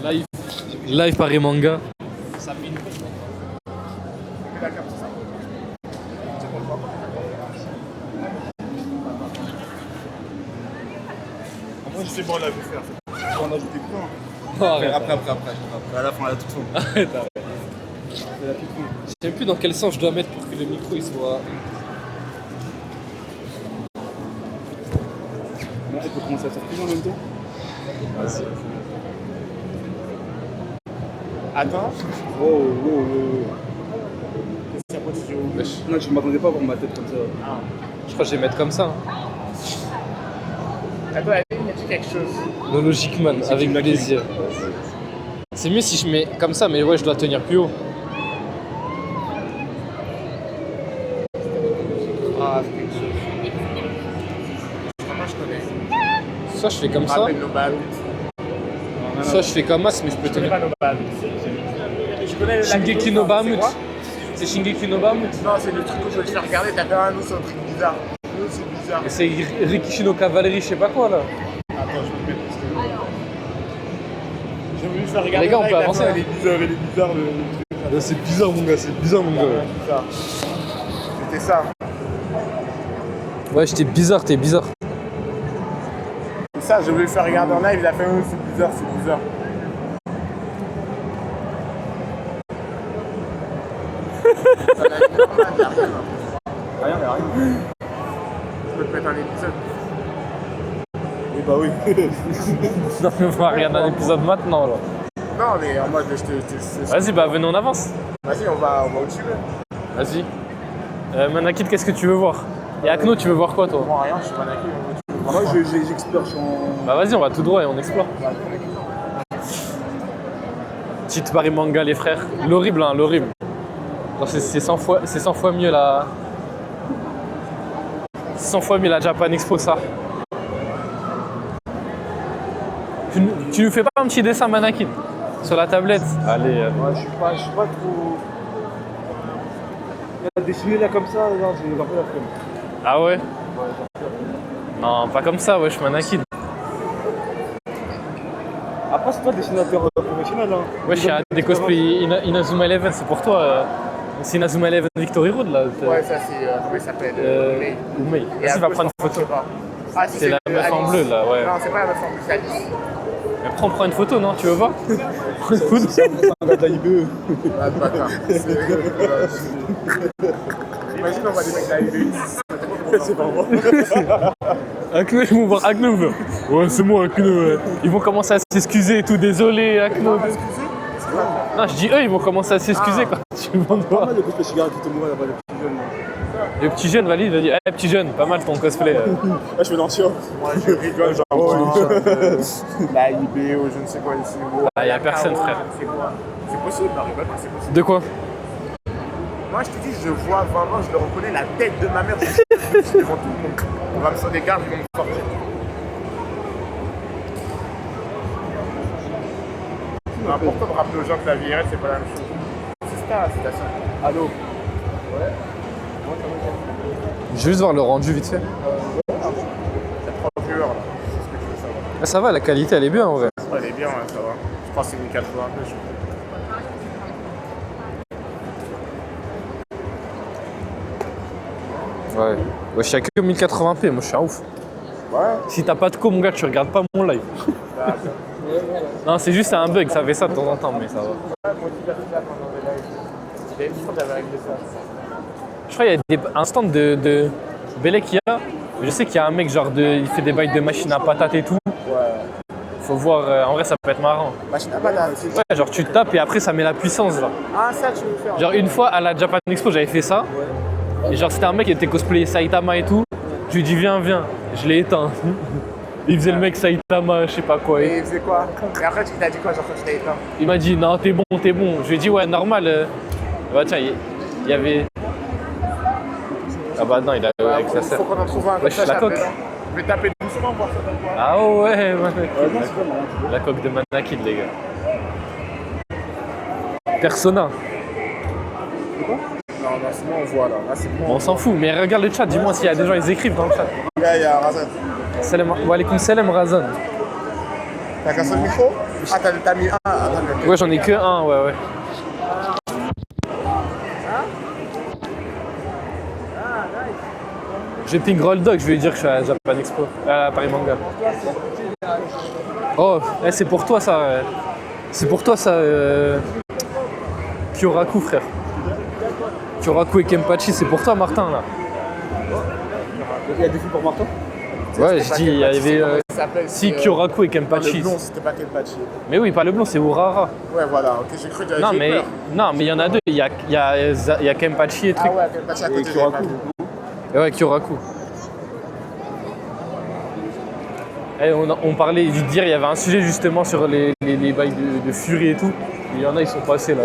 Live. Live Paris Manga. C'est bon, là, je vais faire. On a ajouté quoi? Après. À la fin, à la toute fin. Arrête. Je sais plus dans quel sens je dois mettre pour que le micro il soit. Là, il faut commencer à sortir en même temps. Vas-y. Attends. Oh. Qu'est-ce que tu dis? Wesh. Non, je m'attendais pas à voir ma tête comme ça. Ah. Je crois que je vais mettre comme ça. Hein. Attends, il a dit quelque chose. No Logic Man, avec plaisir. C'est mieux si je mets comme ça, mais ouais, je dois tenir plus haut. Ah, c'est quelque chose. Comment je connais? Soit je fais comme ça, Rappelle nos bases. soit je fais comme as, mais je peux Je connais tenir. pas nos bases. Tu connais le Shingeki no Bahamut. C'est Shingeki no Bahamut. Non, c'est le truc que je vais regarder. T'as fait un nous, c'est un truc bizarre. Nous, c'est bizarre. Et c'est Rikishi no Cavalry, je sais pas quoi là. Attends, je vais te mettre ce que j'ai voulu faire regarder. Les gars, on peut là, avancer. il est bizarre le truc. Là, c'est bizarre, mon gars, c'est bizarre, mon gars. Bizarre. C'était ça. Ouais, j'étais bizarre, t'es bizarre. Et ça, je voulais le faire regarder en live. Il a fait c'est bizarre, c'est bizarre. Ça l'a dit normal, il y a rien. Rien. Je peux te mettre un épisode. Oui, bah oui. Non, mais on va regarder un épisode maintenant là. Non, mais en mode, je te. Vas-y, bah venez, on avance. Vas-y, on va au-dessus. Vas-y. Manakit, qu'est-ce que tu veux voir? Et Akno, tu veux voir quoi toi? Moi, rien, je suis pas d'accord. Moi, j'explore, je suis en. Bah vas-y, on va tout droit et on explore. Petite Paris Manga, les frères. L'horrible, hein, l'horrible. Genre, c'est 100 fois mieux la. 100 fois mieux la Japan Expo, ça. Tu nous fais pas un petit dessin, Manakit? Sur la tablette? Allez. Ouais, je suis pas trop. Dessiner là comme ça, non, j'ai un peu la flemme. Ah ouais? Non, pas comme ça, wesh, Manakit. Après, c'est toi le dessinateur professionnel. Hein. Wesh, il y a des cosplays Inazuma Eleven, c'est pour toi. C'est Inazuma Eleven Victory Road là. Ouais, ça c'est. Comment il s'appelle? May. Ou May. Et Vas-y, à va gauche, prendre une je photo. sais pas. Ah, si, C'est la meuf en Alice. bleu là, ouais. Non, c'est pas la meuf en bleu, c'est Alice. Mais prends une photo, non? Tu veux voir? Prends une photo. C'est un gars de la IBE. Ah, le bâtard. Imagine, on voit des mecs d'arriver. C'est pas moi. Akno, ils vont voir Akno. Ouais, c'est moi, Akno. Ouais. Ils vont commencer à s'excuser et tout. Désolé, Akno. Non, je dis eux, ils vont commencer à s'excuser quand tu vas Pas voir. mal de cosplays chez Gare qui te mourent là-bas, les petits jeunes. Le petit jeune, valide, il va dire, petit jeune, pas mal ton cosplay. Là, je fais l'ancien. Moi, je rigole, genre, oh, la IB ou je ne sais quoi ici. Ah, y a personne, frère. C'est quoi? C'est possible, non, rigole pas, c'est possible. De quoi? Moi, je te dis, je vois vraiment, je le reconnais, la tête de ma mère. Je suis devant tout le monde. On va me sortir des gardes, ils vont me sortir. C'est important de rappeler aux gens que la vie réelle, c'est pas la même chose. C'est ça, c'est ça. Allô? Ouais. Je vais juste voir le rendu vite fait. Il y a 3 viewers là, c'est ce que tu veux savoir. Ah, ça va, la qualité elle est bien en vrai. Ouais, elle est bien, ouais, ça va. Je crois que c'est 1082, je crois. Ouais. Ouais, je suis à que 1080p, moi je suis un ouf. Ouais. Si t'as pas de co, mon gars, tu regardes pas mon live. Non, c'est juste un bug, ça fait ça de temps en temps, mais ça va. Ouais, moi, tu l'as fait là pendant des lives. Il y a une fois d'avoir réglé ça. Je crois qu'il y a un stand de Belek qu'il y a. Je sais qu'il y a un mec, genre, il fait des bails de machine à patates et tout. Ouais. Faut voir, en vrai, ça peut être marrant. Machine à patate. Ouais, genre, tu tapes et après, ça met la puissance, genre. Ah, ça, tu veux faire. Genre, une fois à la Japan Expo, j'avais fait ça. Et genre, c'était un mec qui était cosplayé Saitama et tout. Je lui ai dit, viens. Je l'ai éteint. Il faisait le mec Saitama, je sais pas quoi. Et il faisait quoi? Et après, tu t'as dit quoi, genre, quand tu t'as éteint? Il m'a dit, non, t'es bon. Je lui ai dit, ouais, normal. Bah, tiens, il y avait. Ah bah non, il a avec sa sœur. Faut qu'on en trouve un. Wesh, la coque. Je vais taper doucement, voir ça donne quoi. Ah ouais, non, c'est pas mal. la coque de Manakid, les gars. Persona. Non, sinon on voit là. Là, c'est bon. On s'en fout, mais regarde le chat, dis-moi s'il y a des gens, ils écrivent dans le chat. Là, il y a Razan. Salam, wa alaykoum salam Razan. T'as qu'un seul micro? Ah, t'as mis un. Ouais, j'en ai que un, ouais. J'ai ping Roll Dog, je vais lui dire que je suis à Japan Expo, à Paris Manga. Oh, c'est pour toi ça. C'est pour toi ça. Kyoraku, frère. Kyoraku et Kenpachi, c'est pour toi, Martin, là. Il y a des filles pour Martin? Ouais, je dis, il y avait. Si, Kyoraku et Kenpachi. Le blond, c'était pas Kenpachi. Mais oui, pas le blond, c'est Urara. Ouais, voilà, ok, j'ai cru que Non, j'ai mais peur. il y en a deux. Il y a Kenpachi et truc. Ah ouais, Kenpachi à côté de Kyoraku. Et ouais, Kyoraku. Et on parlait du dire, il y avait un sujet justement sur les bails de Fury et tout. Il y en a, ils sont passés là.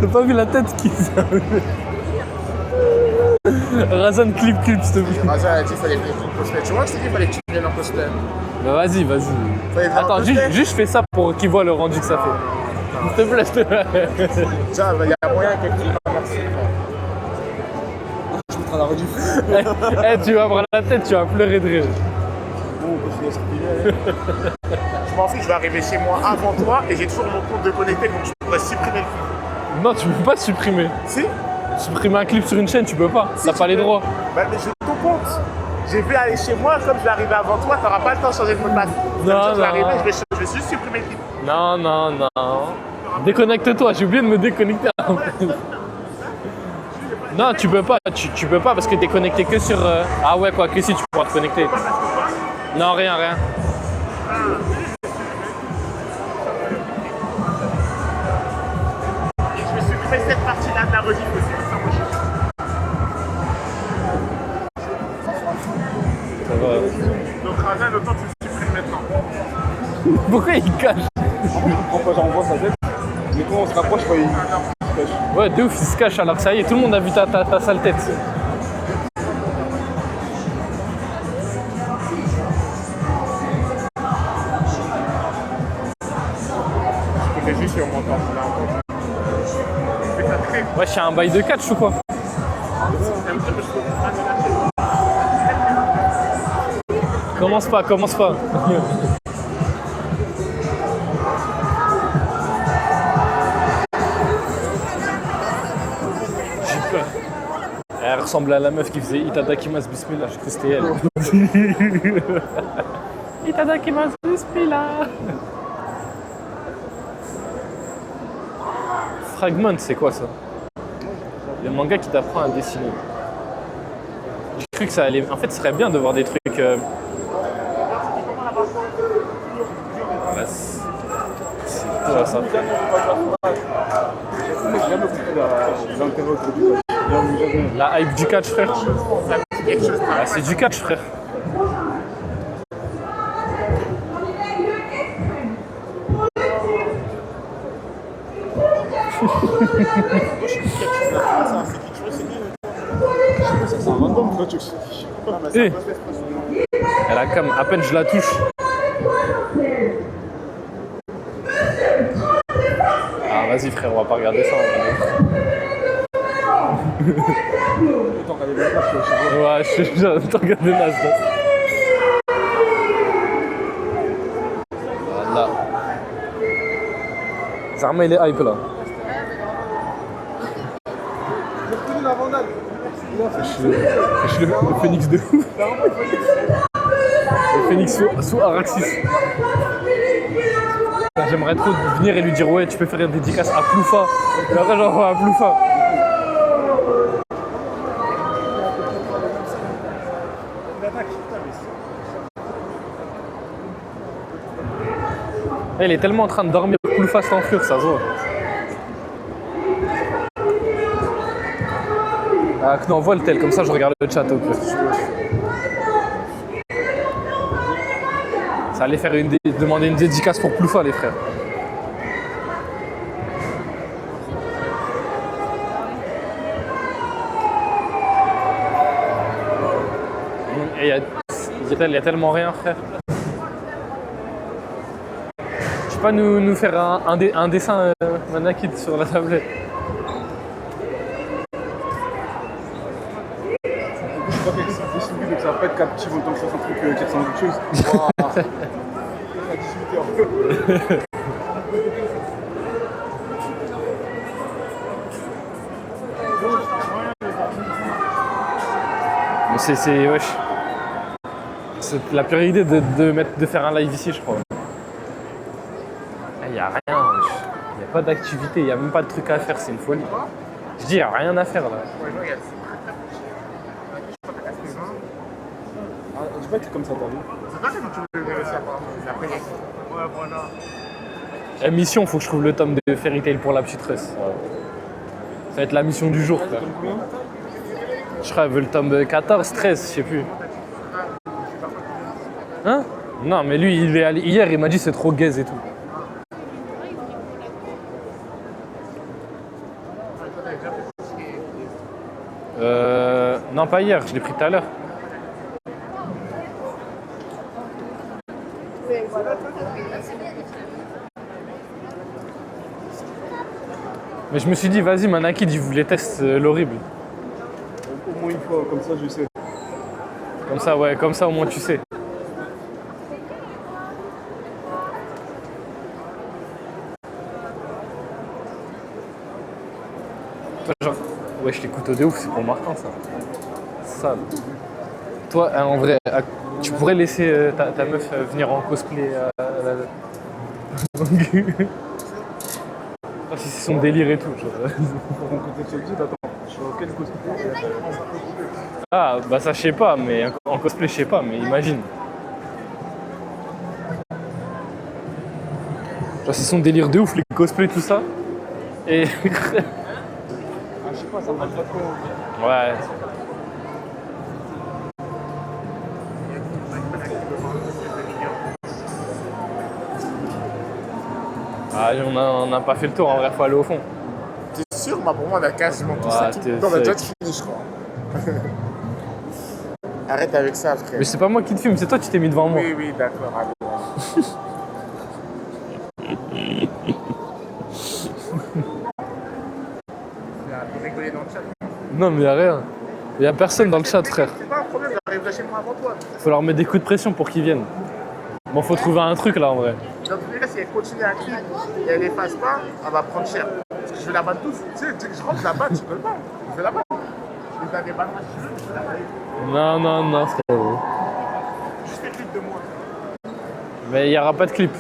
T'as pas vu la tête qu'ils avaient? Razan clip, s'il te plaît. Razan a dit qu'il fallait venir en cosplay. Tu vois que je t'ai dit qu'il fallait que tu viennes en cosplay. Bah vas-y. Fallait venir en Attends, cosplay. juste je fais ça pour qu'ils voient le rendu que ça fait. S'il te plaît, s'il te plaît. Tiens, il y a moyen que tu merci. Je mettrai la rediff. Eh, tu vas avoir la tête, tu vas pleurer de rire. Bon, on continue à se replier. Je m'en fiche, je vais arriver chez moi avant toi et j'ai toujours mon compte de connecté donc je pourrais supprimer le clip. Non, tu peux pas supprimer. Si? Supprimer un clip sur une chaîne, tu peux pas. T'as pas les droits. Bah, mais j'ai ton compte. J'ai vu aller chez moi, comme je vais arriver avant toi, t'auras pas le temps de changer de mot de passe. Je vais arriver, je vais juste supprimer le clip. Non. Déconnecte-toi, j'ai oublié de me déconnecter. Non, tu peux pas, tu peux pas parce que t'es connecté que sur... Ah ouais, quoi que si, tu pourras te connecter. Non, rien. Et je vais supprimer cette partie-là de la rediff aussi. Ça, moi, Ça va. donc Razan, autant tu le supprimes maintenant. Pourquoi il cache? Pourquoi j'envoie sa tête? Mais quand on se rapproche, il se cache. Ouais, de ouf, il se cache alors que ça y est, tout le monde a vu ta sale tête. Je fais juste sur mon temps. Ouais, c'est un bail de catch ou quoi? Commence pas. J'ai peur. Elle ressemble à la meuf qui faisait Itadakimasu Bismillah, j'ai cru que c'était elle. Itadakimasu Bismillah. Fragment, c'est quoi ça? Le manga qui t'apprend à dessiner. J'ai cru que ça allait... En fait, ce serait bien de voir des trucs... Bah, c'est quoi ça? Moi, j'ai jamais compris l'intérêt autour du catch. La hype du catch, frère. Ah, c'est du catch, frère. C'est un random, toi, tu sais. Eh. Elle a cam, à peine je la touche. Ah vas-y frère, on va pas regarder ça. Autant regarder la place, quoi, je sais pas. Ouais, je t'en regarder Nas là. Voilà. Zarma il est hype là. Je suis le phénix de ouf. Le phénix sous Araxis. J'aimerais trop venir et lui dire ouais tu peux faire une dédicace à Ploufa. Et après j'envoie à Ploufa. Il est tellement en train de dormir Ploufa sans fur, ça se voit. Ah, non, envoie le tel, comme ça je regarde le chat au plus. Ça allait faire demander une dédicace pour Ploufa, les frères. Il y a tellement rien, frère. Je sais pas nous faire un dessin Manakid sur la tablette? Je crois qu'avec ça déçu, donc ça va pas être captif en tant que je fasse un truc qui ressemble à quelque chose. Waouh. La 18 heures. Bon, c'est wesh. C'est la pire idée de faire un live ici, je crois. Il y a rien, wesh. Il n'y a pas d'activité, il n'y a même pas de truc à faire, c'est une folie. Je dis, il n'y a rien à faire là. Ah, j'ai pas été comme ça, t'as vu? C'est pas comme tu veux réussir après. Ouais, voilà. La mission, faut que je trouve le tome de Fairy Tail pour la petite Russ. Ça va être la mission du jour, frère. Je crois qu'elle veut le tome 14, 13, je sais plus. Hein? Non, mais lui, il est allé hier, il m'a dit c'est trop gaze et tout. Non, pas hier, je l'ai pris tout à l'heure. Mais je me suis dit, vas-y, Manakid, il voulait tester l'horrible. Au moins une fois, comme ça je sais. Comme ça, ouais, comme ça au moins tu sais. Genre, wesh, les couteaux de ouf, c'est pour Martin ça. Sale. Toi, hein, en vrai, tu pourrais laisser ta meuf venir en cosplay si c'est son délire et tout. Genre. Pour mon côté de attends, je suis quel cosplay? Ah, bah ça je sais pas, mais en cosplay je sais pas, mais imagine. Genre c'est son délire de ouf, les cosplays, tout ça. Et... Ah, je sais pas, ça me parle pas trop. ouais. Ah, on n'a pas fait le tour, en vrai, faut aller au fond. T'es sûr? Bah, pour moi, on a quasiment tout Ouais, ça. t'es On a déjà sec. fini, je crois. Arrête avec ça, frère. Mais c'est pas moi qui te filme, c'est toi qui t'es mis devant moi. Oui, oui, d'accord. Allez. Vous rigolez dans le chat. Non, mais y'a rien. Y'a personne dans le chat, frère. C'est pas un problème, j'arriverai chez moi avant toi. Faut leur mettre des coups de pression pour qu'ils viennent. Bon, faut trouver un truc là en vrai. Dans tous les cas, si elle continue à cliquer et elle efface pas, elle va prendre cher. Parce que je vais la battre tous. Tu sais, je rentre la battre, je peux pas. Je vais la battre. Je vais la débattre, je vais la battre. Non, frérot. Juste les clips de moi. Mais y aura pas de clip.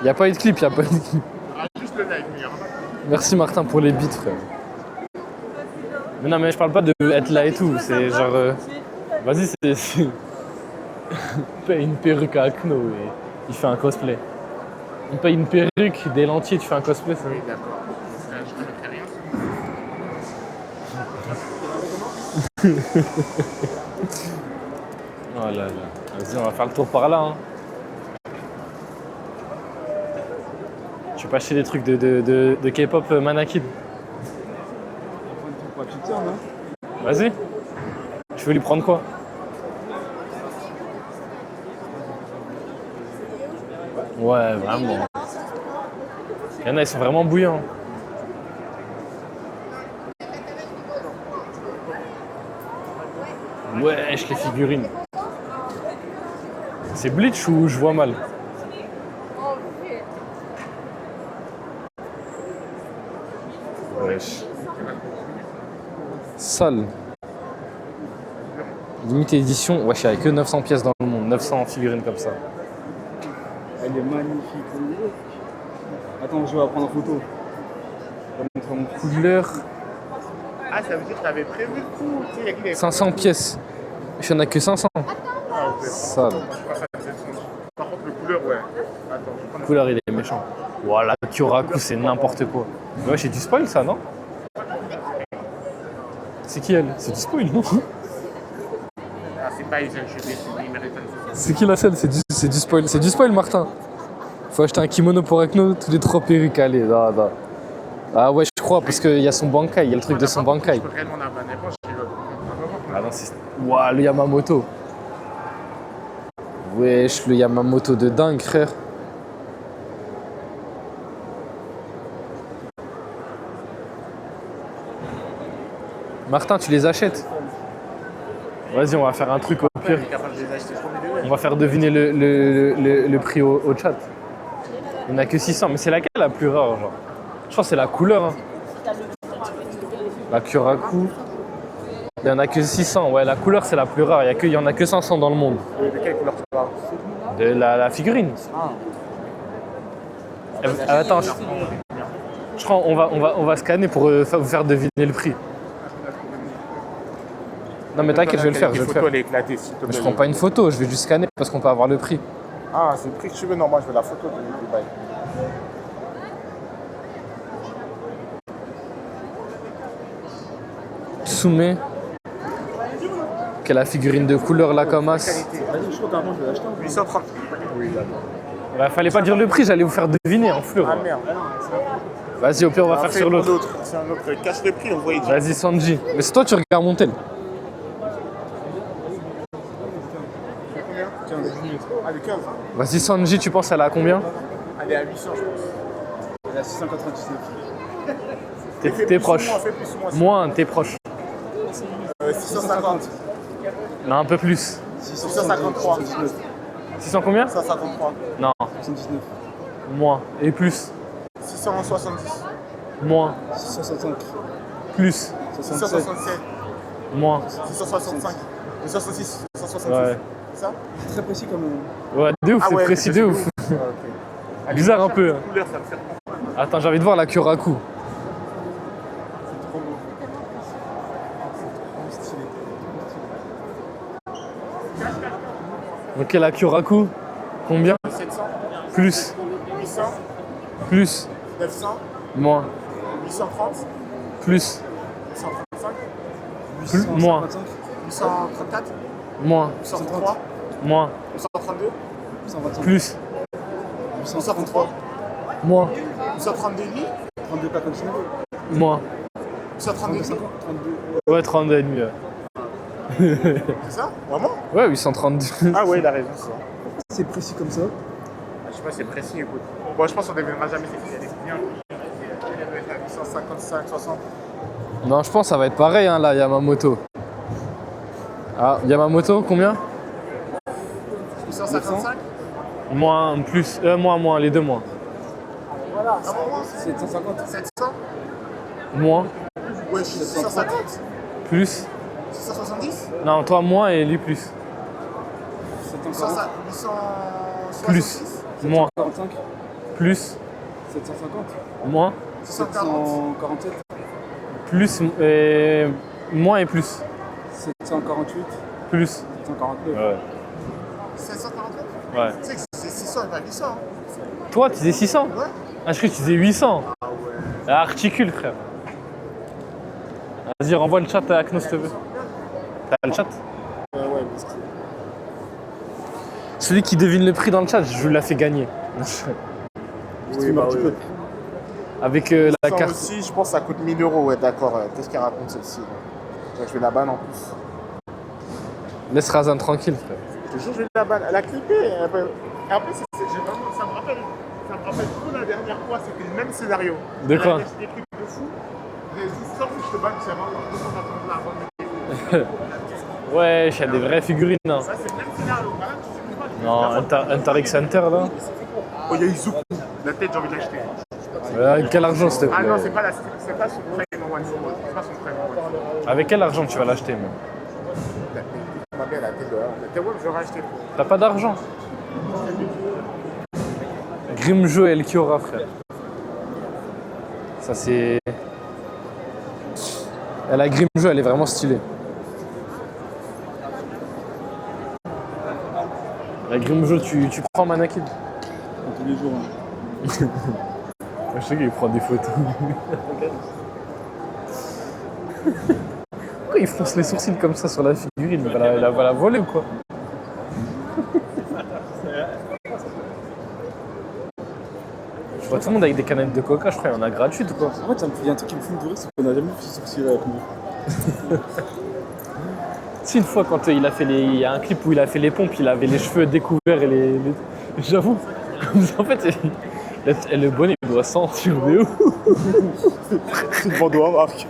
Y a pas eu de clip, y a pas eu de clip. Ah, juste le like, mais il y aura pas de clip. Merci Martin pour les beats, frère. Mais non, mais je parle pas de être là et tout. C'est genre. Vas-y, c'est. On paye une perruque à Akno et il fait un cosplay. On paye une perruque, des lentilles, tu fais un cosplay, ça. Oui, d'accord. Je ne mettrai rien. Oh là là. Vas-y, on va faire le tour par là. Hein. Tu peux acheter des trucs de K-pop Manakid. Pour la petite sœur, non? Vas-y. Tu veux lui prendre quoi? Ouais, vraiment. Il y en a, ils sont vraiment bouillants. Wesh, les figurines. C'est Bleach ou je vois mal? Wesh. Sale. Limite édition. Wesh, il n'y a que 900 pièces dans le monde. 900 figurines comme ça. Elle est magnifique. Attends, je vais la prendre en photo. Je vais montrer mon Couleur. Ah, ça veut dire que t'avais prévu le coup. Tu sais, il y a qui les 500 pièces. Il n'y en a que 500. Ah, ok. Sale. Par contre, le couleur, ouais. Attends, je vais prendre Couleur, il est méchant. Voilà, Kyoraku, c'est n'importe quoi. Ouais, c'est du spoil ça, non? C'est qui elle? C'est du spoil, non? Ah, c'est pas Asian Chevy, c'est American. C'est qui la scène? C'est du spoil. C'est du spoil, Martin. Faut acheter un kimono pour Akno, tous les 3 perruques, allez. Non, non. Ah ouais, je crois, parce qu'il y a son Bankai, il y a le truc de son Bankai. Je peux réellement en avoir n'importe qui veut. Ah non, c'est... Ouah, le Yamamoto. Wesh, le Yamamoto de dingue, frère. Martin, tu les achètes? Vas-y, on va faire un truc au pire. Il est capable de les acheter premier degré. On va faire deviner le prix au chat. Il n'y en a que 600, mais c'est laquelle la plus rare, genre? Je pense que c'est la couleur. Hein. La Kyoraku. Il n'y en a que 600, ouais, la couleur c'est la plus rare. Il y en a que 500 dans le monde. De quelle couleur tu parles? De la figurine. Attends, je crois on va scanner pour vous faire deviner le prix. Non mais t'inquiète, je vais le faire. La photo, elle est éclatée, s'il te plaît. Mais je prends pas une photo, je vais juste scanner parce qu'on peut avoir le prix. Ah, c'est le prix que tu veux? Non, moi je veux la photo du bail. Tsume. Quelle la figurine de couleur Lakamas. Vas-y, je crois qu'avant, je vais l'acheter. 830. Oui, d'accord. Bah, fallait pas dire le prix, j'allais vous faire deviner en fleur. Ah merde. Vas-y, au pire, on va faire sur l'autre. C'est un autre. Cache le prix, on voit. Vas-y, Sanji. Mais c'est toi, tu regardes mon tel. Combien? 15. Ah, le 15. Vas-y, Sanji, tu penses elle est à combien? Elle est à 800, je pense. Elle est à 699. T'es proche. Fais plus ou moins. Moins, t'es proche. 650. Non, un peu plus. 653. 600 combien? 653. Non, 79. moins. Et plus. 670. Moins. 665. Plus. 67. 667. Moins. 665. 666. 666. Ouais. C'est ça? C'est très précis comme. Ouais, de ouf, c'est précis de ouf. Ah, ok. Bizarre un peu. Hein. Couleur, ça me fait. Attends, j'ai envie de voir la Kyoraku. C'est trop beau. C'est trop stylé. Ok, la Kyoraku. Combien? 700. Plus. 800. Plus. 900. Moins. 830. Plus. 835. Plus. Moins. 834. Moins. 833. Moins. 832. 825. Plus. 833. Moins. 832 demi. 32 pas continue. Moins. 832 demi. 32. Ouais, 32 et demi. Ouais, C'est ça? Vraiment? ouais 832. Ah ouais, il a raison, c'est ça. C'est précis comme ça. Je sais pas, c'est précis, écoute. Bon, je pense qu'on ne deviendra jamais ces filles. Elle est bien. Elle doit être à 855, 60. Non, je pense que ça va être pareil, hein, là, Yamamoto. Ah, Yamamoto, combien? 855? Moins, plus, moins, les deux moins. Voilà. Ah bon, 750. 700? Moins, Ouais, 650? plus. 670? Non, toi moins et lui plus. 740. 866? Plus. Moins, 45. plus, 750. moins, 640? 747. plus, et moins et plus. 748. Plus. 749. Ouais. 749? Ouais. Tu sais que c'est 600 et pas 800. Hein. Toi, tu disais 600? Ouais. Ah, je croyais que tu disais 800. Ah ouais. Ah, articule, frère. Vas-y, renvoie le chat à Aknos, s'il te plaît. T'as le chat? Ouais, parce que. Celui qui devine le prix dans le chat, je lui la fais gagner. Oui, bah oui. Avec la carte. aussi, je pense que ça coûte 1000 €. Ouais, d'accord. Qu'est-ce qu'elle raconte celle-ci? Ouais, je vais la banne en plus. Laisse Razan tranquille, frère. Je te jure, je vais la banne. Elle a clippé. Et après, ça me rappelle trop la dernière fois. C'était le même scénario. De quoi? Elle a acheté des trucs de fou. J'ai dit, sors, je te banne, c'est vraiment 250 $. Ouais, il y a des vraies figurines. Hein. Ça, c'est le même scénario. Voilà, tu sais, Non, Interact Center là. oh, il y a Izuku. La tête, j'ai envie de l'acheter. Avec quel argent, s'il te plaît? Ah non, c'est pas son frère One. C'est pas son frère One. Avec quel argent tu vas l'acheter, même? Ma belle, la tête dehors. La tête, ouais, j'aurais acheté. T'as pas d'argent? Grimjo et El Kiora, frère. Ça, c'est. La Grimjo, elle est vraiment stylée. La Grimjo, tu prends Manakid? Tous les jours. Hein. Je sais qu'il prend des photos. Pourquoi il fronce les sourcils comme ça sur la figurine? Il va la voler ou quoi? Je vois tout le monde avec des canettes de coca, je crois, il y en a gratuites ou quoi? En fait, il y a un truc qui me fout de rire, c'est qu'on n'a jamais fait ce sourcil avec nous. Si, une fois, quand il y a un clip où il a fait les pompes, il avait les cheveux découverts et les... J'avoue, comme ça, en fait, le bonnet, il doit sentir de ouf. C'est devant toi, Marc.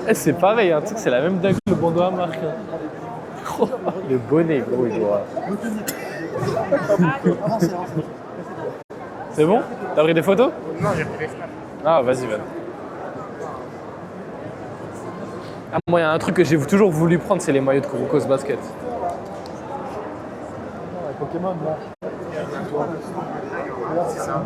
Eh, c'est pareil, hein, tu sais que c'est la même dingue que le bandeau à marque. Hein. Le bonnet, gros, il doit. C'est bon? T'as pris des photos? Non, j'ai pris les snaps. Ah, vas-y, vas-y. Ah, moi, il y a un truc que j'ai toujours voulu prendre, c'est les maillots de Kurokos Basket. Pokémon, là. C'est ça.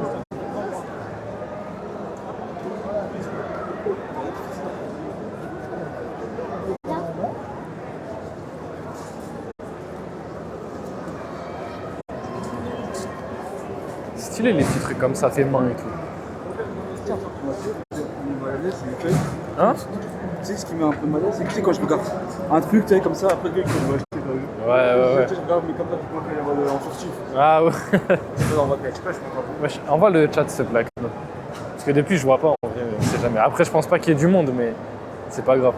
Stylé les petits trucs comme ça, fait main et tout. Hein? Tu sais ce qui met un peu mal à l'aise, c'est que tu sais, quand je regarde un truc, tu sais, comme ça, après que je vais acheter, t'as vu? Ouais. Tu sais, je regarde, mais comme ça, tu vois qu'il y a en furtif. Ah ouais. Je peux l'envoyer, je comprends pas. Wesh, envoie le chat s'il te plaît. Parce que depuis je vois pas en vrai, on sait jamais. Après je pense pas qu'il y ait du monde mais c'est pas grave.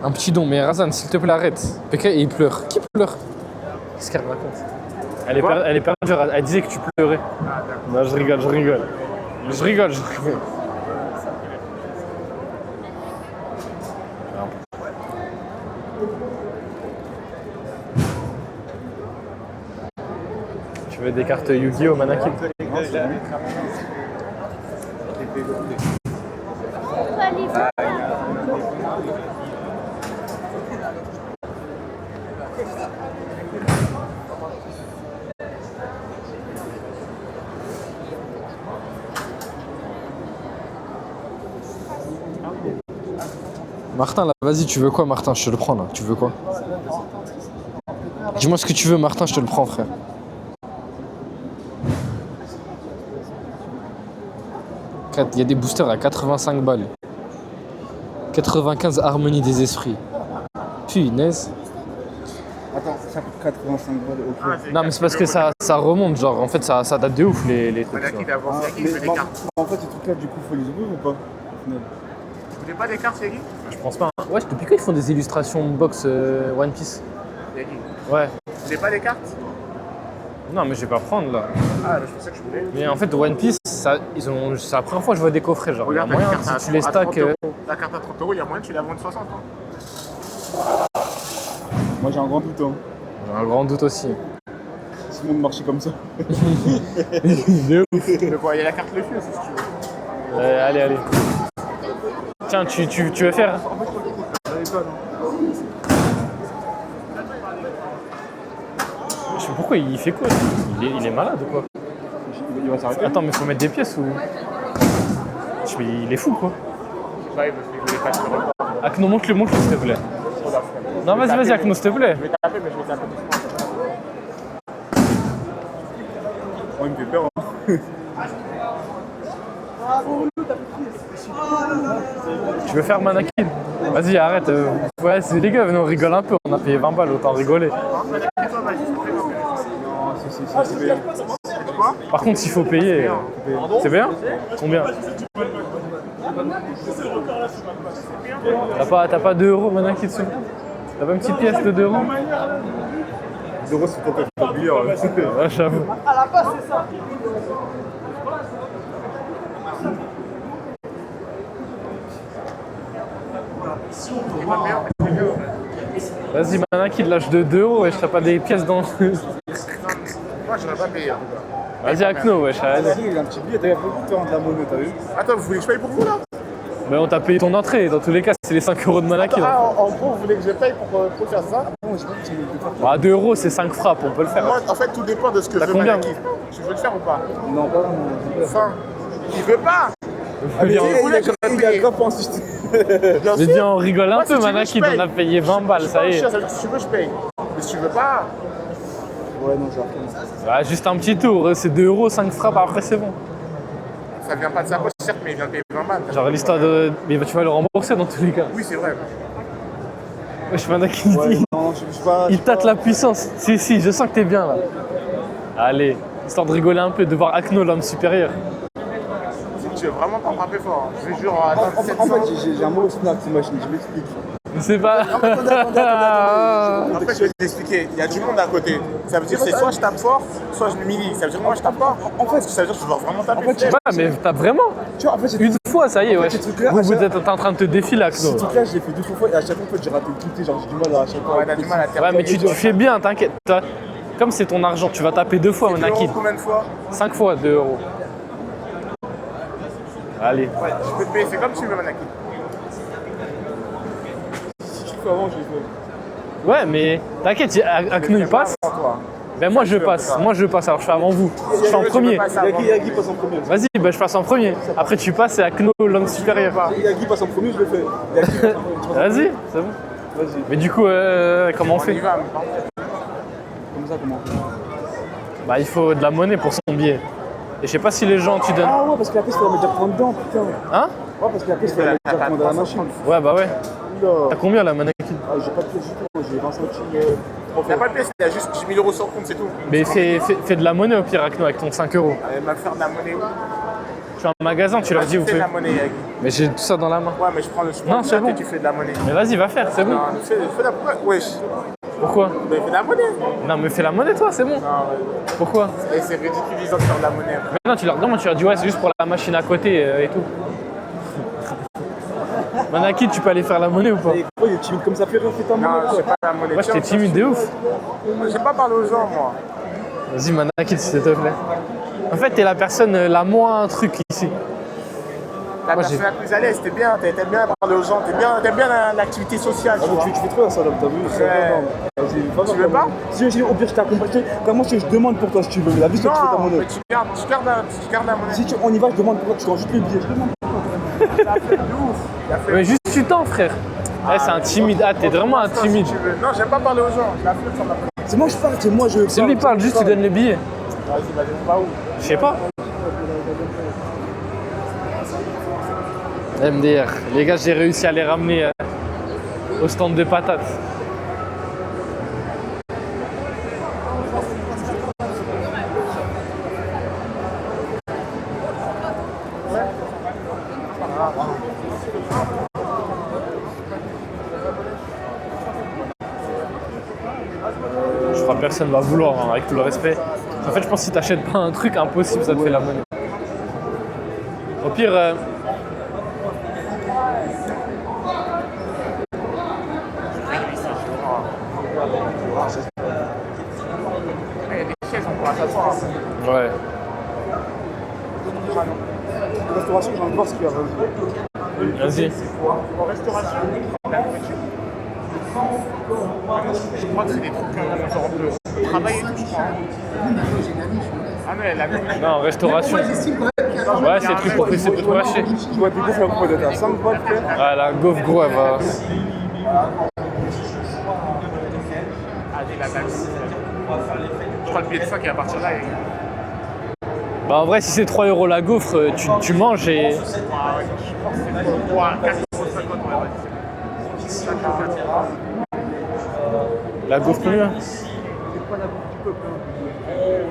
Un petit don, mais Razan s'il te plaît arrête. PK il pleure. Qui pleure? Qu'est-ce qu'elle raconte? Elle est perdue, elle disait que tu pleurais. Ah, d'accord. Non je rigole. Je rigole. Tu veux des cartes Yu-Gi-Oh Manaki? Martin là, vas-y, tu veux quoi Martin? Je te le prends là, tu veux quoi? Dis-moi ce que tu veux Martin, je te le prends frère. Il y a des boosters à 85 balles. 95 harmonie des esprits. Punaise. Attends, ça coûte 85 balles, ok. Ah, c'est Non mais c'est parce que ça remonte, genre en fait ça date de ouf les trucs. Manaki tu vois. d'avance, Ah, Yagi, mais il fait des bon, cartes. en fait, ces trucs-là, du coup, faut les ouvrir ou pas au final? Vous voulez pas des cartes, Yagi? Je pense pas. Ouais, depuis quand ils font des illustrations box One Piece? Yagi. Ouais. Vous voulez pas des cartes? Non mais je vais pas prendre là. Ah, je pensais que je voulais. Mais en fait One Piece, c'est la première fois que je vois des coffrets, genre il y a Regarde, t'as moyen une carte si tu les à stacks. 30 euros. La carte à 30 euros, il y a moyen que tu la vendes 60 ans. Moi, j'ai un grand doute, hein. J'ai un grand doute aussi. Si le monde marchait comme ça. De ouf. De quoi? Il y a la carte Le Fieu, si tu veux. Allez. Tiens, tu veux faire? Je sais pas pourquoi il fait quoi? Il est malade ou quoi? Il va s'arrêter. Attends, mais faut mettre des pièces ou. Il est fou quoi. Ouais, il voulait pas te le reprendre. Akno, montre-le s'il te plaît. Non, vas-y, Akno, s'il te plaît. Je vais taper, mais je vais taper doucement. Oh, il me fait peur, hein. Tu veux faire Manaki? Vas-y, arrête. Ouais, c'est les gars, venez, on rigole un peu. On a payé 20 balles, autant rigoler. C'est bien. Par contre, s'il faut payer. C'est bien? Combien? T'as pas 2 euros Manaki dessus? T'as pas une petite pièce de 2 euros? 2 euros, c'est pour pas oublier. Ouais, j'avoue. Vas-y, Manaki, lâche de 2 euros, wesh, t'as pas des pièces dans. Moi, j'aurais pas payé en tout cas. Vas-y, Akno, wesh, allez. Vas-y, il a un petit billet, t'as pas beaucoup de temps de la monnaie, t'as vu? Attends, vous voulez que je paye pour vous là? Mais on t'a payé ton entrée, dans tous les cas, c'est les 5 euros de Manaki. Ah, en gros, vous voulez que je paye pour faire ça? Non, j'ai pas dit que tu Bah, 2 euros, c'est 5 frappes, on peut le faire. Moi, en fait, tout dépend de ce que T'as je veux combien? Manaki. Tu veux le faire ou pas? Non, pas non. Enfin, il veut pas. Mais Viens, viens, vous voulez que je Il a paye? grave pas insisté. Bien mais sûr. viens, on rigole un Moi, peu, si tu veux, Manaki, je paye. on a payé 20 balles, Je ça y suis est. pas cher, ça veut dire que si tu veux, je paye. Mais si tu veux pas, Ouais, non, j'ai rien. Bah, juste un petit tour, c'est 2 euros, 5 frappes, après c'est bon. ça vient pas de sa poche, certes, mais il vient de payer 20 balles. Genre l'histoire de. Mais tu vas le rembourser dans tous les cas. Oui, c'est vrai. Wesh, Manaki, Ouais, non, je suis pas. il tâte la puissance. Si, je sens que t'es bien là. Allez, histoire de rigoler un peu, de voir Akno, l'homme supérieur. Tu veux vraiment pas frapper fort. Hein. Je vais jure, attends, En fait, j'ai un mauvais souvenir avec cette machine, je m'explique. C'est pas. En fait, je vais t'expliquer. Il y a du monde à côté. Ça veut dire que c'est soit je tape fort, soit je m'humilie. Ça veut dire que moi je tape pas. En fait, ça veut dire que je dois vraiment taper. Ouais, mais t'as vraiment. Tu vois, en fait, Une fois, ça y est, ouais. ces trucs-là, Vous êtes en train de te défiler, ce Akno. truc-là, je l'ai fait 2-3 fois et à chaque fois, en fait, j'ai raté le tout. Genre, j'ai du mal à chaque fois. Ouais, t'as du mal à Ouais, mais tu fais bien, t'inquiète. Comme c'est ton argent, tu vas taper 2 fois, Manakid. Combien de fois? 5 fois, 2 euros. Allez. Ouais, je peux te payer, c'est comme tu veux, Manaki. Si tu le fais avant, je l'ai fait. Ouais, mais t'inquiète, Akno il passe. Ben moi je passe, alors je fais avant vous. Je fais en premier. Yagi passe en premier. Vas-y, ben je passe en premier. Après tu passes et Akno langue supérieure. Yagi passe en premier, je le fais. Yagi passe en premier. Vas-y, c'est bon. Vas-y. Mais du coup, comment on fait? Comme ça, comment on fait? Bah il faut de la monnaie pour son billet. Et je sais pas si les gens tu donnes. Ah ouais, parce qu'après, il faut la mettre directement dedans, putain. Hein? Ouais, parce qu'après, il faut la mettre directement dans la machine. Ouais, bah ouais. Oula. T'as combien là, Manakid? Ah, j'ai pas de pièce du tout, j'ai 20 centimes. Il n'y a pas de pièce, il y a juste 10 000 euros sur compte, c'est tout. Mais fais de la monnaie au pire, Akno, avec ton 5 euros. Elle va faire de la monnaie où? Tu fais un magasin, tu leur dis où Tu fais fais. de la monnaie, Yagi. Mais j'ai tout ça dans la main. Ouais, mais je prends le Non, c'est bon. et tu fais de la monnaie. Mais vas-y, va faire, c'est bon. Non, fais de la monnaie. Wesh. Pourquoi? Mais fais de la monnaie. Non, mais fais la monnaie toi, c'est bon. Non, ouais. Pourquoi? Et c'est ridiculisant de faire de la monnaie. Mais non, tu leur demandes, tu leur dis ouais, c'est juste pour la machine à côté et tout. Manakid, tu peux aller faire la monnaie ou pas? Et quoi, il est timide comme ça, fais ta main. Non, je fais pas de la monnaie. Ouais, j'étais timide de ouf. J'ai pas parlé aux gens, moi. Vas-y, Manakid, s'il te plaît. En fait, t'es la personne la moins truc ici. La Moi, personne la plus à l'aise, t'aimes bien parler aux gens, t'aimes bien l'activité sociale, tu vois. Tu fais trop ça, là, t'as vu? Vas-y, Tu veux pas? Si, au pire, je t'accompagne. Comment je demande pour toi si tu veux? La vie, c'est que tu fais ta Non, monnaie. mais tu gardes la monnaie. Si on y va, je demande pour toi, tu prends juste le billet. Je demande. Il a fait de ouf. Il a fait Mais juste tu t'en, frère. Eh, c'est un timide. Ah, t'es vraiment un timide. si tu veux. Non, j'aime pas parler aux gens. Je la flemme sur ma monnaie. C'est moi, je parle, c'est moi, je. Si lui parle, juste tu donnes le billet. Vas-y, on va où? Je sais pas. MDR. Les gars, j'ai réussi à les ramener au stand de patates. Je crois que personne va vouloir, hein, avec tout le respect. En fait, je pense que si t'achètes pas un truc impossible, ça te fait la monnaie. Au pire, Il y a des chaises, on pourra s'asseoir. ouais. Restauration, j'ai envie de voir ce qu'il y a. Vas-y. En restauration, la nourriture. Je crois que c'est des trucs genre de travail et tout, je crois. Ah non, la nourriture. Non, restauration. Ouais, c'est des trucs pour c'est pour acheter. Je vois des gros, ça va être à 5 balles, frère. Ah, la gaufre, gros, elle va. Allez, la taxe. Je crois que le billet de 5 il va partir là. Bah, en vrai, si c'est 3 euros la gaufre, tu manges et. Ah ouais, je pense que c'est pour 4,50 €, on va dire. La gaufre combien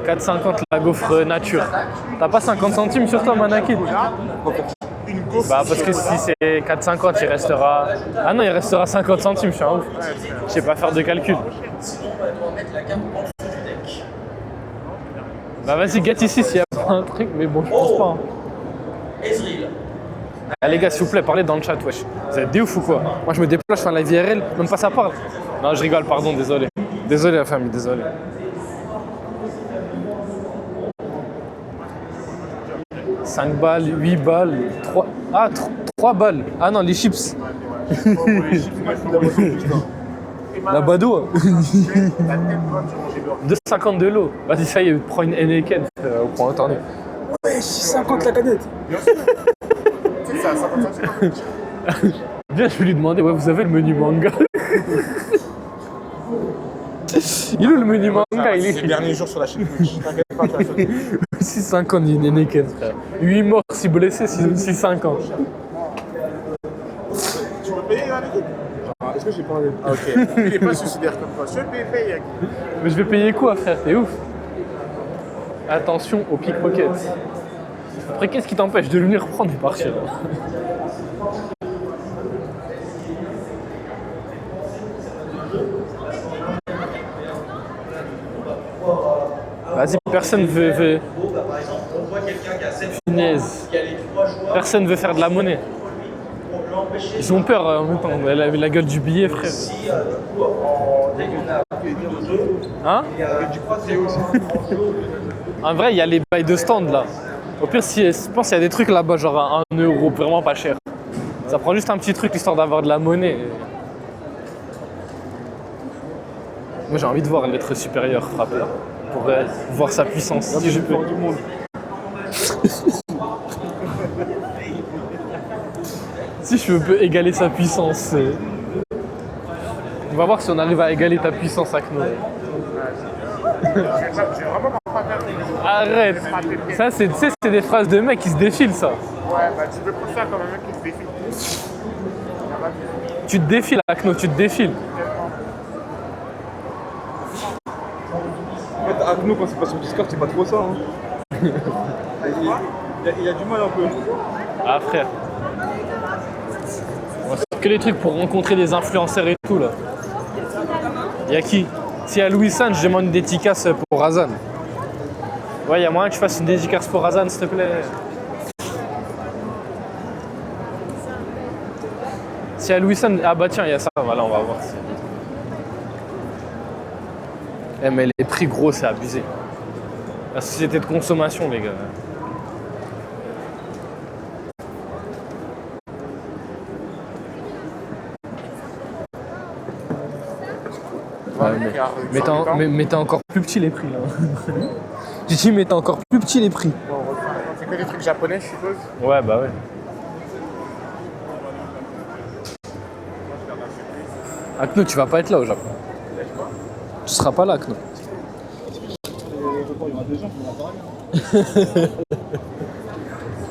4,50 la gaufre nature. T'as pas 50 centimes sur toi, Manakid? Une gaufre. Bah, parce que si c'est 4,50, il restera. Ah non, il restera 50 centimes, je suis un ouf. Je sais pas faire de calcul. Bah, vas-y, guette ici s'il y a pas un truc, mais bon, je pense pas. Hein. Ah, les gars, s'il vous plaît, parlez dans le chat, wesh. Vous êtes des ouf ou quoi? Moi, je me déplace, je fais un live IRL, même pas ça parle. Non, je rigole, pardon, désolé. Désolé, la famille, désolé. « 5 balles, 8 balles, 3... Ah, 3 balles. Ah non, les chips. La bado. 2,50 de l'eau. Vas-y, ça y est, prends une Heineken. Prends un tournée. Ouais, 6,50 la canette. C'est ça, 50 centimes. Bien, je vais lui demander, ouais, vous avez le menu manga? Il est où le menu manga? Il C'est est les derniers jours sur la chaîne Twitch. T'inquiète pas, tu vas sauter. 6,50 d'une Heineken, frère. 8 morts, 6 blessés, 6,50. Tu veux payer, Yannick? Est-ce que j'ai parlé? Ah, ok. Il est pas suicidaire comme toi. Je vais payer, Yannick. Mais je vais payer quoi, frère? T'es ouf. Attention au pickpocket. Après, qu'est-ce qui t'empêche de venir prendre et partir? Vas-y, personne veut... Punaise. Personne veut faire de la monnaie. Ils ont peur en même temps. La gueule du billet, frère. Hein? En vrai, il y a les bails de stand là. Au pire, je pense qu'il y a des trucs là-bas, genre à 1 euro, vraiment pas cher. Ça prend juste un petit truc histoire d'avoir de la monnaie. Moi, j'ai envie de voir l'être supérieur frapper pour voir sa puissance. Si je peux. Du monde. Si je peux égaler sa puissance. On va voir si on arrive à égaler ta puissance, Akno. J'ai vraiment pas peur. Arrête. Ça, c'est, tu sais, c'est des phrases de mecs qui se défilent, ça. Ouais, bah tu veux prendre ça comme un mec qui se défile. Tu te défiles, Akno, tu te défiles. En fait, avec nous, quand c'est pas sur Discord, c'est pas trop ça. Hein. Il a du mal un peu. Ah, frère. C'est que les trucs pour rencontrer des influenceurs et tout, là. Y'a qui? Si à Louis San, je demande une dédicace pour Hazan. Ouais, y'a moyen que je fasse une dédicace pour Hazan, s'il te plaît. Si à Louis San, ah bah tiens, y'a ça, voilà, on va voir. Eh, mais les prix gros, c'est abusé. La société de consommation, les gars. Ouais, mais t'es encore plus petit les prix là. J'ai dit mais t'es encore plus petit les prix. C'est que des trucs japonais, je suppose. Ouais bah ouais. Akno, tu vas pas être là au Japon. Tu seras pas là, Akno. Il y aura des gens qui vont pas.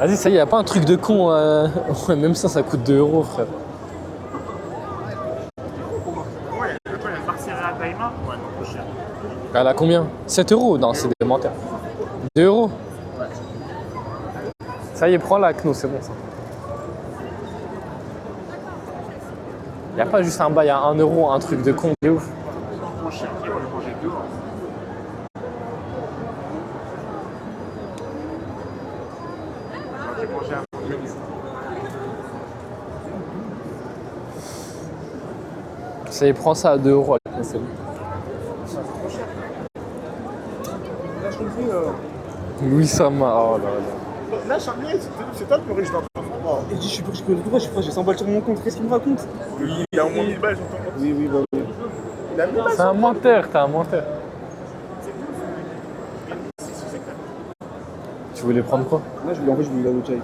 Vas-y, ça y est, y a pas un truc de con. Ouais, même ça coûte 2 euros, frère. Ouais, le quoi, il y a le Marseille à Daima. Ouais, non, trop cher. Elle a combien? 7 euros? Non, c'est démentaire. 2 euros? Ouais. Ça y est, prends la Akno, c'est bon ça. Y a pas juste un bail à 1 euro, un truc de con, c'est ouf. Trop cher, qui va le manger dehors. J'ai mangé un peu. Ça y est, prends ça à 2 euros, Akno, c'est bon. Là, je te le dis. Oui, ça m'a. Oh là là. Là, Charlier, c'est toi le plus riche d'entre nous. Et je dis, je suis j'ai 100 balles sur mon compte. Qu'est-ce qu'il me raconte? Oui, il a au moins 1000 balles sur ton compte. Oui, bah oui. Il a 1000 balles. C'est un menteur, t'es un menteur. Tu voulais prendre quoi? Là, je voulais la chai.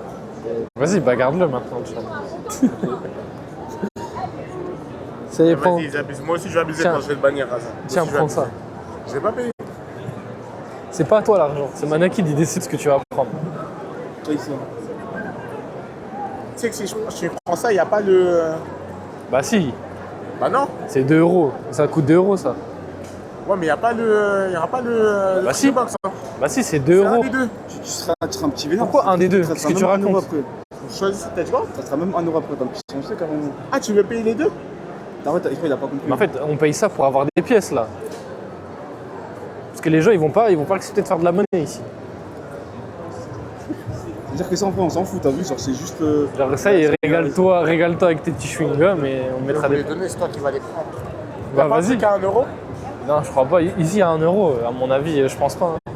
Vas-y, bah garde-le maintenant, Inch'Allah. Ça y est, prends. Vas-y, ils abusent. Moi aussi, je vais abuser Tiens. quand je vais le bannir, Razan. Tiens, prends ça. Je vais pas payer. C'est pas à toi l'argent, c'est Manaki qui décide ce que tu vas prendre. Oui, ça. Tu sais que si je prends ça, il n'y a pas le. Bah si, Bah non. c'est 2 euros. Ça coûte 2 euros ça. Ouais, mais il n'y a pas le. Il n'y aura pas le. Bah si. box, hein. Bah si, c'est 2 C'est un euros. des deux. Tu seras un petit vénard. Pourquoi un des deux? Ça Qu'est-ce sera que tu même 1 euro racontes? après. Choisis, t'as dit quoi? Ça sera même 1 euro après dans le petit changé carrément. Ah, tu veux payer les deux? Arrête, il a pas compris. Mais en fait, on paye ça pour avoir des pièces là. Parce que les gens, ils vont pas accepter de faire de la monnaie ici. C'est-à-dire que ça, en vrai, on s'en fout, t'as vu? Genre, c'est juste. Genre ça y est, régale-toi avec tes petits chewing-gums et on Je mettra vais des... les donner, c'est toi qui vas les prendre. Bah T'as pas un vas-y. truc à 1 euro? Non, je crois pas. Ici, à 1 euro, à mon avis, je pense pas. Hein.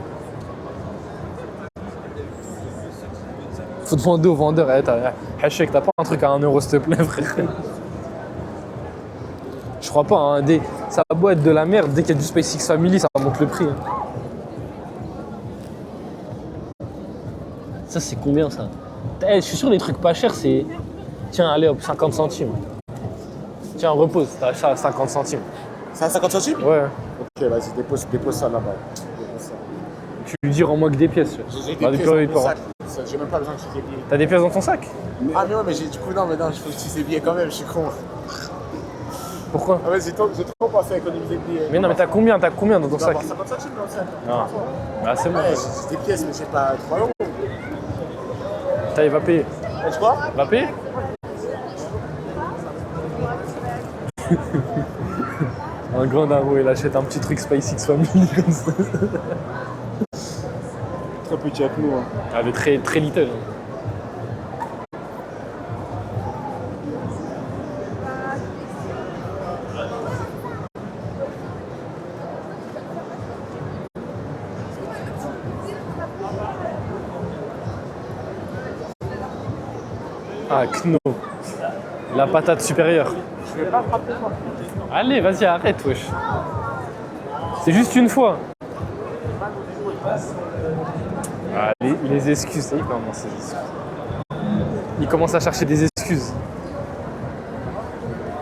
Faut demander au vendeur, Hachek, t'as pas un truc à 1 euro, s'il te plaît, frère? Je crois pas, hein. Ça a beau être de la merde, dès qu'il y a du SpaceX Family, ça monte le prix. Hein. Ça, c'est combien, ça? Je suis sûr, les trucs pas chers, c'est... Tiens, allez, hop, 50 centimes. Tiens, repose, t'as ça à 50 centimes. C'est à 50 centimes? Ouais. Ok, vas-y, dépose ça là-bas. Dépose ça. Tu lui dis, rends-moi que des pièces. J'ai Bah, des du pièces coup, il dans peut- mon sac. J'ai même pas besoin de tes billets. T'as des pièces dans ton sac? Ah, mais ouais, mais j'ai du coup, non, mais il faut que tu sais billets quand même, je suis con. Pourquoi? Ah, ouais, j'ai trop pensé à économiser des billets. Mais non, mais t'as combien dans ton Tu dois sac? avoir 50 centimes dans le sac. Non. Ah, c'est bon. Ouais, j'ai des pièces, mais j'ai pas 3 euros. T'as, il va payer. Et tu vois? Va payer? Un grand daron, il achète un petit truc SpaceX Family comme ça. très petit avec nous. Hein. Ah, le très, très little. Ah, Kno. La patate supérieure. Je vais pas frapper toi. Allez, vas-y, arrête, wesh. C'est juste une fois. Ah, les excuses, ça y est, comment ces excuses. Il commence à chercher des excuses.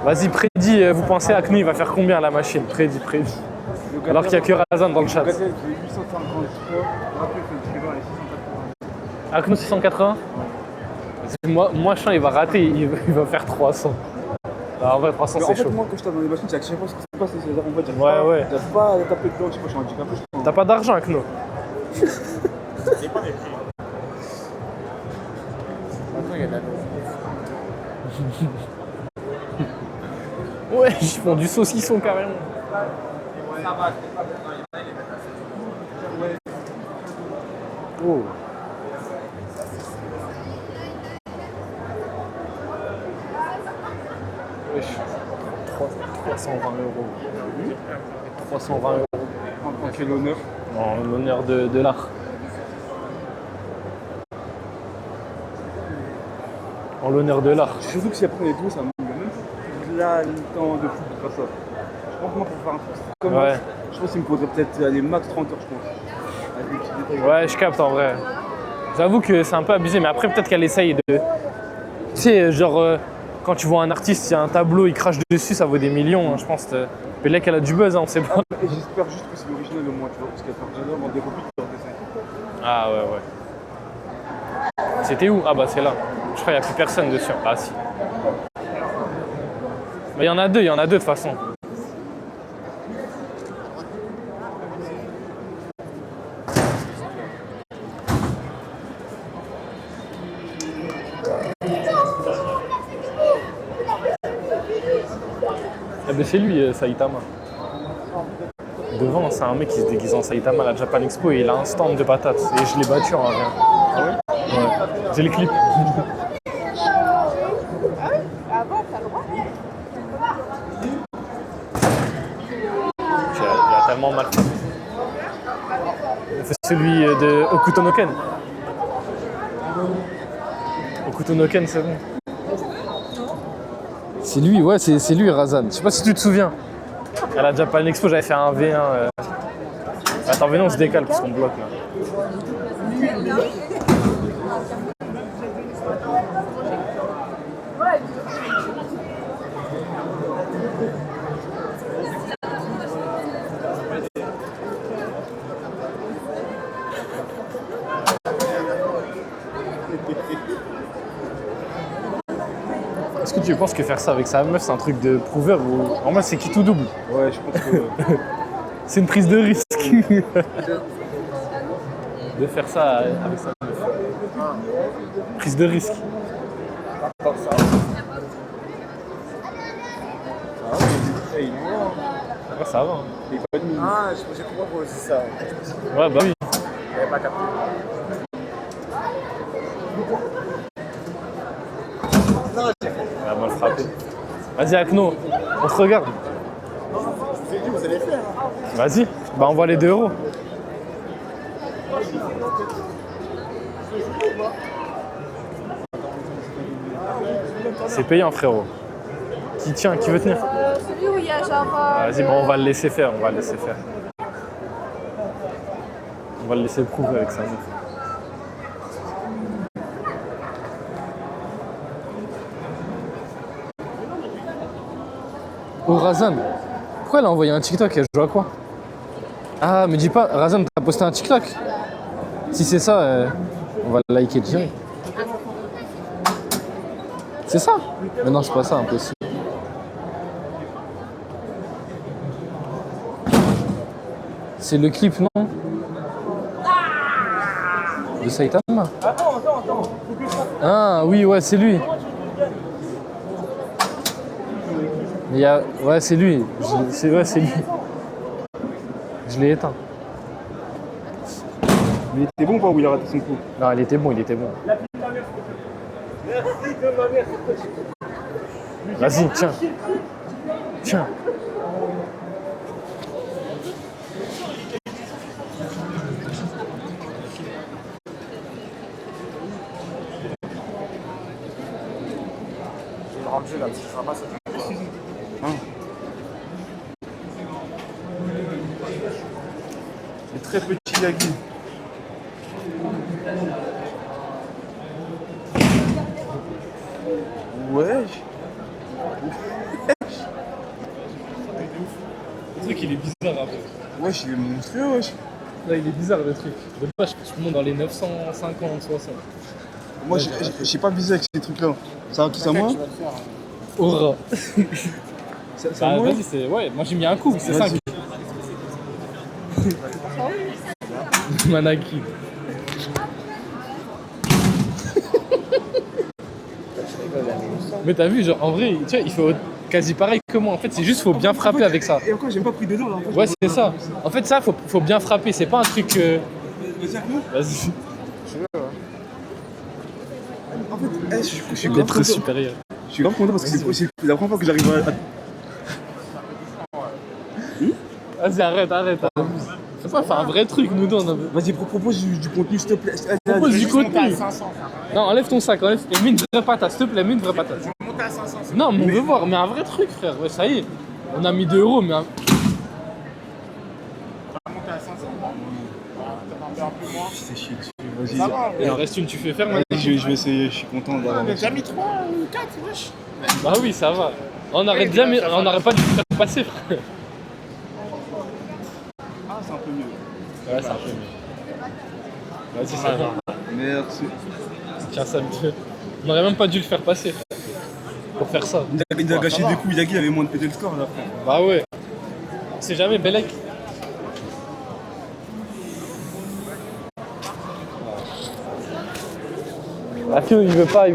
Vas-y, prédis, vous pensez à Kno, il va faire combien à la machine? Prédis. Alors qu'il n'y a que Razan dans le chat. Le Gazel fait 853. Après, il fait le suivant, les 680. Akno 680. Moi, Chan, il va rater, il va faire 300. Alors, en vrai, 300, Mais c'est en fait, chaud. moi, quand je tape dans les machines, c'est que je sais pas ce qui se passe. C'est-à-dire, on va dire, Ouais. j'arrive pas à taper dedans, je sais pas, je suis handicapé, je pense. T'as pas d'argent, Akno? C'est pas des prix. Maintenant, il y a de la Ouais, ils font du saucisson carrément. Oh. Wesh. 320 euros. 320 euros. En quel honneur. En l'honneur de l'art. En l'honneur de l'art. Surtout que si après on est tous, ça me même là le temps de fou pour faire ça. Je pense que moi pour faire un truc comme Ouais. ça, je pense qu'il me faudrait peut-être aller max 30 heures, je pense. Avec des petits détails. Ouais, je capte en vrai. J'avoue que c'est un peu abusé, mais après peut-être qu'elle essaye de... Tu sais, genre, quand tu vois un artiste, il y a un tableau, il crache dessus, ça vaut des millions, hein, je pense. Mais là qu'elle a du buzz, hein, on sait pas. Et j'espère juste que c'est l'original au moins, tu vois, parce qu'elle fait un dans des copies qui leur dessin. Ah ouais. C'était où? Ah bah c'est là. Je crois qu'il n'y a plus personne dessus. Ah si. Mais il y en a deux de toute façon. Ah ben c'est lui, Saitama. Devant, c'est un mec qui se déguise en Saitama à la Japan Expo et il a un stand de patates. Et je l'ai battu en rien. Ah ouais? Ouais. J'ai le clip. Il a tellement mal fait. C'est celui de Hokuto no Ken. Hokuto no Ken, c'est bon. C'est lui, ouais, c'est lui, Razan. Je sais pas si tu te souviens. À la Japan Expo, j'avais fait un V1. Attends, venez, on se décale parce qu'on bloque là. Est-ce que tu penses que faire ça avec sa meuf, c'est un truc de prouveur ou... En vrai, c'est qui tout double. Ouais, je pense que. C'est une prise de risque. De faire ça avec sa meuf. Prise de risque. Ah ouais, il est noir. Ouais, ça va. Hein. Il est pas de mine. Ah, j'ai compris pourquoi c'est ça. Ouais, bah oui. J'avais pas capté. Elle a mal frappé. Vas-y, Akno, on te regarde. Je vous ai dit, vous allez faire. Vas-y, bah envoie les 2 euros. C'est payant, frérot. Qui tient, qui veut tenir? Celui où il y a genre. Vas-y, bon, on va le laisser faire, on va le laisser faire. On va le laisser prouver avec sa meuf. Oh, Razan, pourquoi elle a envoyé un TikTok? Elle joue à quoi? Ah, me dis pas, Razan, t'as posté un TikTok? Si c'est ça, on va le liker direct. C'est ça? Mais non, c'est pas ça, impossible. C'est le clip, non? De Saitama? Attends. Ah oui, ouais, c'est lui. Mais il y a... Ouais, c'est lui. Ouais, c'est lui. Je l'ai éteint. Mais il était bon ou pas où il a raté son coup? Non, il était bon, il était bon. Vas-y, tiens. Tiens. J'ai une rangée là, parce que je ramasse. C'est très petit Yagi. Wesh. Le truc, il est bizarre après. Wesh, il est monstrueux, wesh. Là, il est bizarre le truc. De base, je monte dans les 950, 60. Moi, j'ai pas visé avec ces trucs-là. Ça va qui ça, moi? Aura. C'est à moi? Vas-y, c'est. Ouais, moi j'ai mis un coup, c'est 5. Manaki. Mais t'as vu, genre en vrai, tu vois, il faut quasi pareil que moi. En fait, c'est juste, faut bien frapper avec ça. Et encore, j'ai même pas pris dedans là. En fait, Ouais, c'est ça. En fait, ça, faut bien frapper. C'est pas un truc. Vas-y, avec nous. Vas-y. En fait, je suis Il est grave très content. supérieur. Je suis grave content parce que c'est la première fois que j'arrive à. Vas-y, arrête. Faut pas faire un vrai truc, nous deux. Vas-y, propose du contenu, s'il te plaît. Propose du contenu. À 500. Non, enlève ton sac, enlève. Et mets une vraie patate, s'il te plaît, mets une vraie patate. Je vais monter à 500. Non, mais on veut voir, mais un vrai truc, frère. Ouais, ça y est. On a mis 2 euros, mais. On va monter à 500. T'en as un peu moins. C'est chier dessus. Vas-y. Ça va, Il en reste une, tu fais faire maintenant. Je vais essayer, je suis content d'avoir. On a déjà mis 3 ou 4, wesh. Bah oui, ça va. On n'arrête jamais, on n'arrête pas de le faire passer, frère. Ah, c'est un peu mieux. Ouais, c'est un peu mieux. Vas-y, ça va. Merci. Tiens, ça me fait. On n'aurait même pas dû le faire passer, frère. Pour faire ça. Il a gâché des coups, Yagi avait moins de péter le score là, frère. Bah ouais. C'est jamais Belek. Afio, il veut pas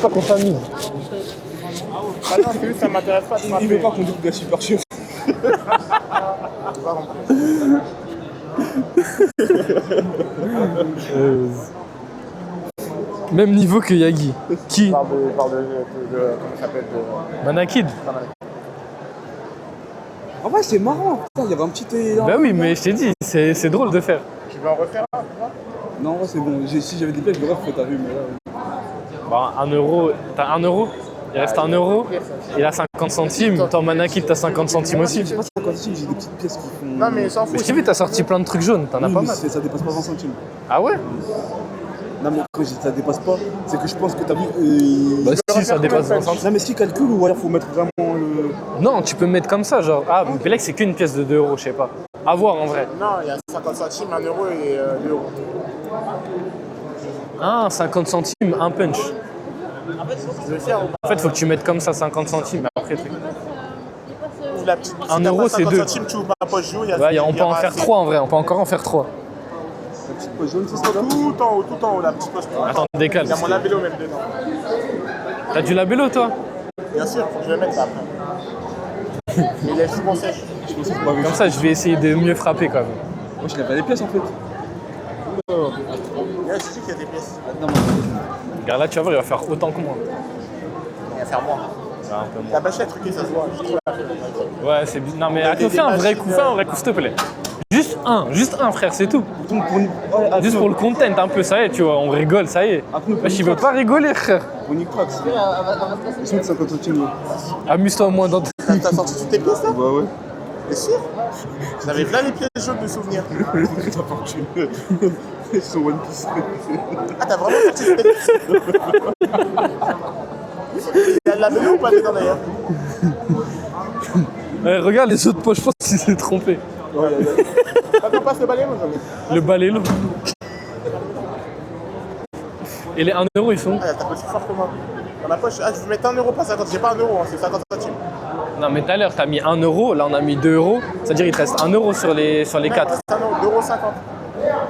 qu'on s'amuse. Ah non, c'est juste, ça m'intéresse pas de Il frapper. veut pas qu'on dise gars super chaud. Même niveau que Yagi. Qui? Parle de comment ça s'appelle Manakid. En vrai, c'est marrant. Putain, il y avait un petit. Bah oui, mais je t'ai dit, c'est drôle de faire. Tu veux en refaire un, tu vois? Non, ouais, c'est bon. Si j'avais des pièces, je l'aurais fait, t'as vu, mais là. Bah, 1 euro. T'as 1 euro? Il reste 1 euro. Il a 50 centimes. Ton Manakid, t'as 50 centimes aussi. Je sais pas si 50 centimes, j'ai des petites pièces qui font. Non, mais s'en fout. Mais je t'ai vu, t'as sorti plein de trucs jaunes. T'en as Oui, pas mais mal. ça dépasse pas 20 centimes. Ah ouais? Non, mais quand je dis ça dépasse pas, c'est que je pense que t'as vu. Bah si, ça dépasse 20 centimes. Non, mais est-ce qu'il calcule ou alors faut mettre vraiment le. Non, tu peux mettre comme ça, genre. Ah, mais Belek, c'est qu'une pièce de 2 euros, je sais pas. À voir en vrai. Non, il y a 50 centimes, 1 euro et 2 euros. Ah, 50 centimes, un punch. Je vais le faire ou En fait, faut que tu mettes comme ça 50 centimes. Après, truc. pas? Ou la petite. Un si t'as euro, pas c'est 50 deux. centimes, tu ouvres ma poche joue. Ouais, on peut en faire 3 en vrai. On peut encore en faire 3. La petite poche jaune, c'est ça là? Tout en haut, la petite poche. Attends, décale. Il y a mon labello même dedans. T'as du labello, toi? Bien sûr, faut que je le mette ça après. Mais il est souvent sèche. Je pense que c'est pas vrai. Comme ça, je vais essayer de mieux frapper quand même. Moi, je n'ai pas les pièces en fait. Il y a aussi qu'il y a des pièces. Non, mais. Regarde là, tu vas voir, il va faire autant que moi. Il va faire moins. Ouais, un peu moins. La bâchette truquée, ça se voit. Je trouve la fête. Ouais, c'est bien. Non, mais attends, fais un vrai coup, s'il te plaît. Juste un, frère, c'est tout. Donc, Juste pour le content, un peu, ça y est, tu vois, on rigole, ça y est. Wesh, il veut pas rigoler, frère. On y craque. Ils sont de 50 centimes là. Amuse-toi au moins dans tes... T'as sorti toutes tes pièces là? Bah ouais. T'es sûr? J'avais plein les pièces jaunes de souvenirs. T'as fortune. Ils sont One Piece. Ah, t'as vraiment sorti tes pièces? Il y a de la vélo ou pas dedans d'ailleurs? Regarde les autres poches, je pense qu'il s'est trompé. Quand on passe le balai, moi j'en ai. Le balai long. Et les 1 euro, ils sont où? Ah, t'as plus fort que moi. Dans ma poche, ah, je vais mettre 1 euro, pas 50. J'ai pas 1 euro, hein, c'est 50 centimes. Non, mais tout à l'heure, t'as mis 1 euro, là, on a mis 2 euros. C'est-à-dire, il te reste 1 euro sur les 4. C'est 1 euro, 2,50 €.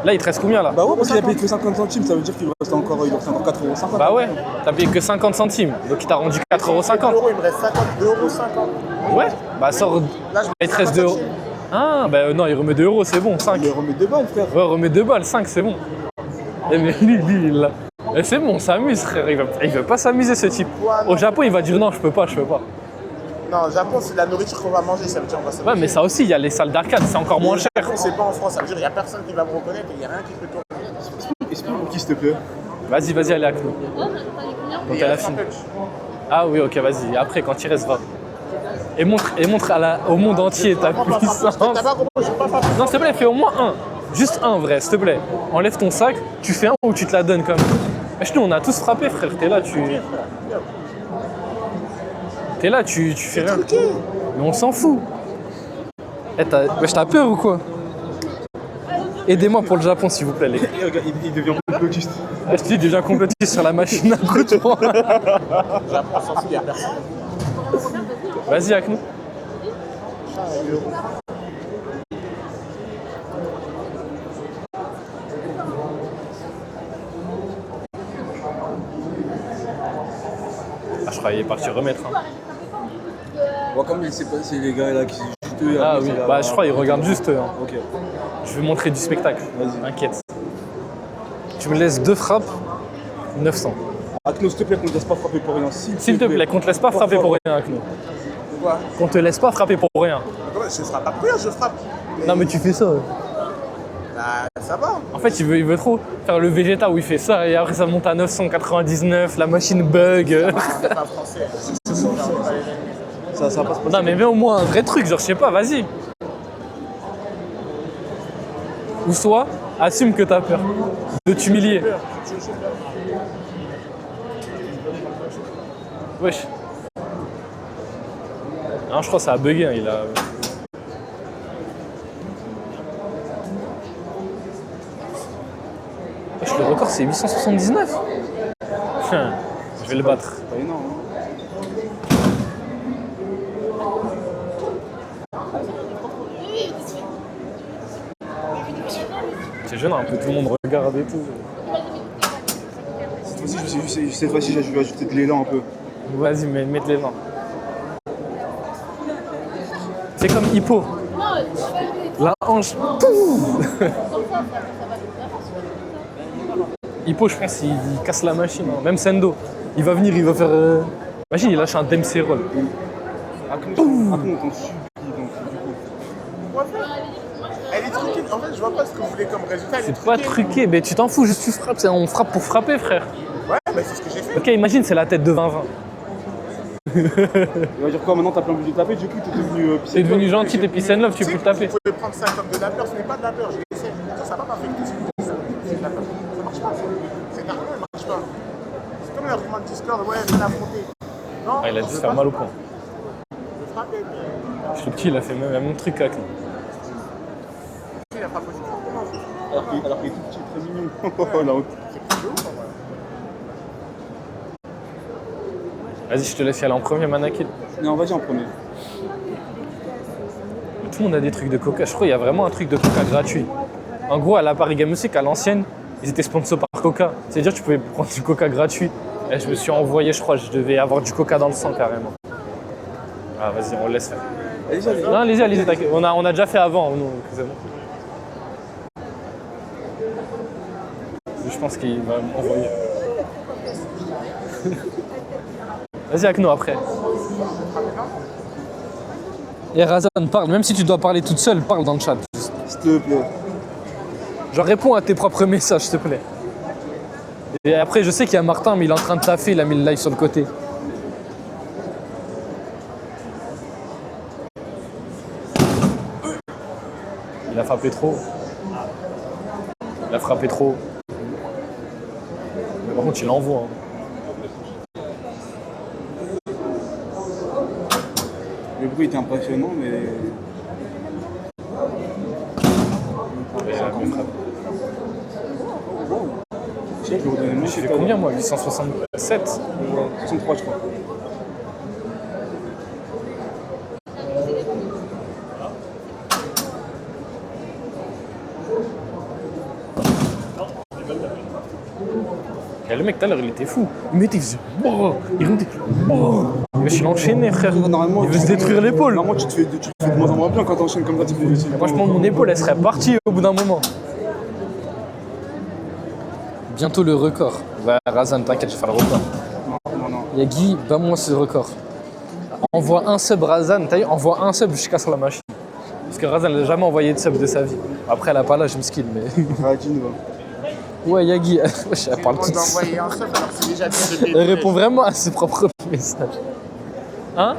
Là, il te reste combien, là? Bah ouais, parce qu'il a payé que 50 centimes, ça veut dire qu'il lui reste encore 4,50 €. Bah ouais, t'as payé que 50 centimes, donc il t'a rendu 4,50 €. 2 euros, il me reste 2,50 €. Ouais, bah sors. Là, je Il te reste 2 euros. Ah, bah non, il remet 2 euros, c'est bon, 5. Il remet 2 balles, frère. Ouais, remet 2 balles, 5, c'est bon. Eh, mais lui, il l'a. Eh, c'est bon, on s'amuse, frère. Il veut pas s'amuser, ce type. Au Japon, il va dire non, je peux pas. Non, au Japon, c'est de la nourriture qu'on va manger, ça veut dire on va s'amuser. Ouais, mais ça aussi, il y a les salles d'arcade, c'est encore moins cher. Japon, c'est pas en France, ça veut dire il y a personne qui va me reconnaître et il y a rien qui peut tourner. Explique pour qui, s'il te plaît. Vas-y, allez, Akno. Quand elle a fini. Ah oui, ok, vas-y. Après, quand il reste, va. Et montre au monde entier ta puissance. T'as pas compris, je peux pas. Non, s'il te plaît, fais au moins un. Juste un, vrai, s'il te plaît. Enlève ton sac, tu fais un ou tu te la donnes comme. Mais nous, on a tous frappé, frère. T'es là, tu fais rien. Mais on s'en fout. Eh, t'as peur ou quoi? Aidez-moi pour le Japon, s'il vous plaît, les gars. Et regarde, il devient complotiste. Je te dis, il devient complotiste sur la machine à couteau. Japon, sans il y a personne. Vas-y, avec nous. Ah, je croyais qu'il est parti remettre. Hein. Bon, comme il sait pas, c'est les gars là qui sont juste. Ah oui, bah je crois qu'il regarde juste. Hein. Ok. Je vais montrer du spectacle. Vas-y. T'inquiète. Tu me laisses 2 frappes, 900. Akno, s'il te plaît, qu'on ne te laisse pas frapper pour rien. S'il te plaît, qu'on te laisse pas frapper pour rien, Akno. Quoi? Qu'on te laisse pas frapper pour rien. Je frappe pas pour rien, je frappe. Non mais tu fais ça. Bah, ça va. En fait, il veut trop faire le Vegeta où il fait ça et après ça monte à 999, la machine bug. C'est pas français. Ce sont pas les ennemis. Ça va pas se passer. Non mais mets au moins un vrai truc, genre je sais pas, vas-y. Ou soit, assume que t'as peur de t'humilier. Wesh. Non, je crois que ça a bugué, hein, il a... Wesh, le record c'est 879. Je vais le battre. C'est pas énorme. C'est jeune, un peu tout le monde regarde et tout. Cette fois-ci, je vais ajouter de l'élan un peu. Vas-y, mets les mains. C'est comme Hippo. La hanche. Hippo, je pense, il casse la machine. Hein. Même Sendo. Il va venir, il va faire. Imagine, il lâche un Dempsey roll. Akno, on t'en supplie, donc du coup. Elle est truquée. En fait, je vois pas ce que vous voulez comme résultat. Elle est C'est pas truqué, mais tu t'en fous, juste tu frappes. On frappe pour frapper, frère. Ouais, bah c'est ce que j'ai fait. Ok, imagine, c'est la tête de 20-20. Il va dire quoi maintenant? T'as plus envie de taper, du coup t'es devenu. T'es devenu gentil depuis Peace and Love, tu peux le taper. Vous pouvez prendre ça comme de la peur, ce n'est pas de la peur, je l'essaie. Ça va pas faire tout ce que ça. C'est de la peur. Ça marche pas. C'est un argument, il marche pas. C'est comme l'argument de Discord, ouais, je vais l'affronter. Non, Ah, il a dû se faire mal au point. Je vais frapper. Je suis petit, il a fait même un truc avec nous. Il a pas possible. Alors qu'il est tout petit, très mignon. Oh la honte. C'est plus de ouf, en vrai. Vas-y, je te laisse y aller en premier, Manakil. Non, vas-y en premier. Tout le monde a des trucs de coca. Je crois qu'il y a vraiment un truc de coca gratuit. En gros, à la Paris Game Music, à l'ancienne, ils étaient sponsors par Coca. C'est-à-dire que tu pouvais prendre du coca gratuit. Et je me suis envoyé, je crois, je devais avoir du coca dans le sang carrément. Ah, vas-y, on le laisse faire. Allez-y. Non, allez-y, t'inquiète. On a déjà fait avant, nous, donc c'est bon. Je pense qu'il va m'envoyer. Vas-y, Akno, après. Et Razan, parle. Même si tu dois parler toute seule, parle dans le chat. S'il te plaît. Genre, réponds à tes propres messages, s'il te plaît. Et après, je sais qu'il y a Martin, mais il est en train de taffer, il a mis le live sur le côté. Il a frappé trop. Il a frappé trop. Mais par contre, il envoie. Hein. Le bruit était impressionnant, mais. Je sais, je vais redonner le nom. J'ai fait combien, moi? 867? 63, je crois. Et le mec tout à l'heure il était fou. Il mettait, il faisait oh, il remettait oh. Il enchaîné frère. Normalement, Il veut se détruire l'épaule. Normalement, tu te fais de moins en moins bien quand t'enchaînes comme ça. Tu fais... Franchement mon épaule elle serait partie au bout d'un moment. Bientôt le record. Va Razan, t'inquiète, je vais faire le record. Non. Yagi, bats-moi ce record. Envoie un sub Razan, t'as vu, envoie un sub, je casse la machine. Parce que Razan n'a jamais envoyé de sub de sa vie. Après elle a pas l'âge, je me skill, mais. Radine, va. Ouais, Yagi, elle parle toute seule. D'envoyer un sub alors que c'est déjà bien de Elle répond vraiment à ses propres messages. Hein?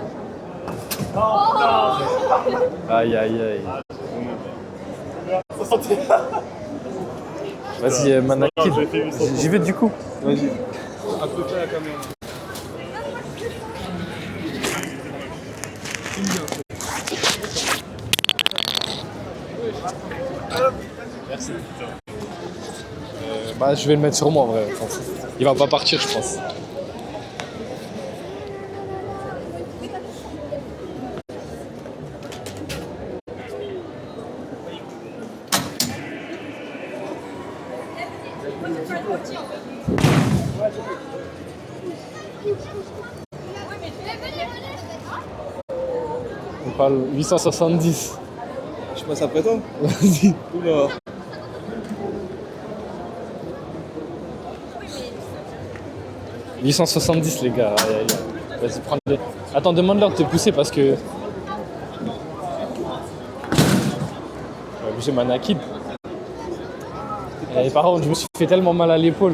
Aïe, aïe, aïe. Vas-y, Manakid, j'y vais du coup. Vas-y. À peu près la caméra. Merci. Bah, je vais le mettre sur moi en vrai. Il va pas partir, je pense. On parle 870. Je passe après toi. Vas-y. Oula. « 870 les gars, aïe, aïe, aïe. Vas-y, prends-le. Attends, demande-leur de te pousser parce que... J'ai Manakid. Et par contre, je me suis fait tellement mal à l'épaule.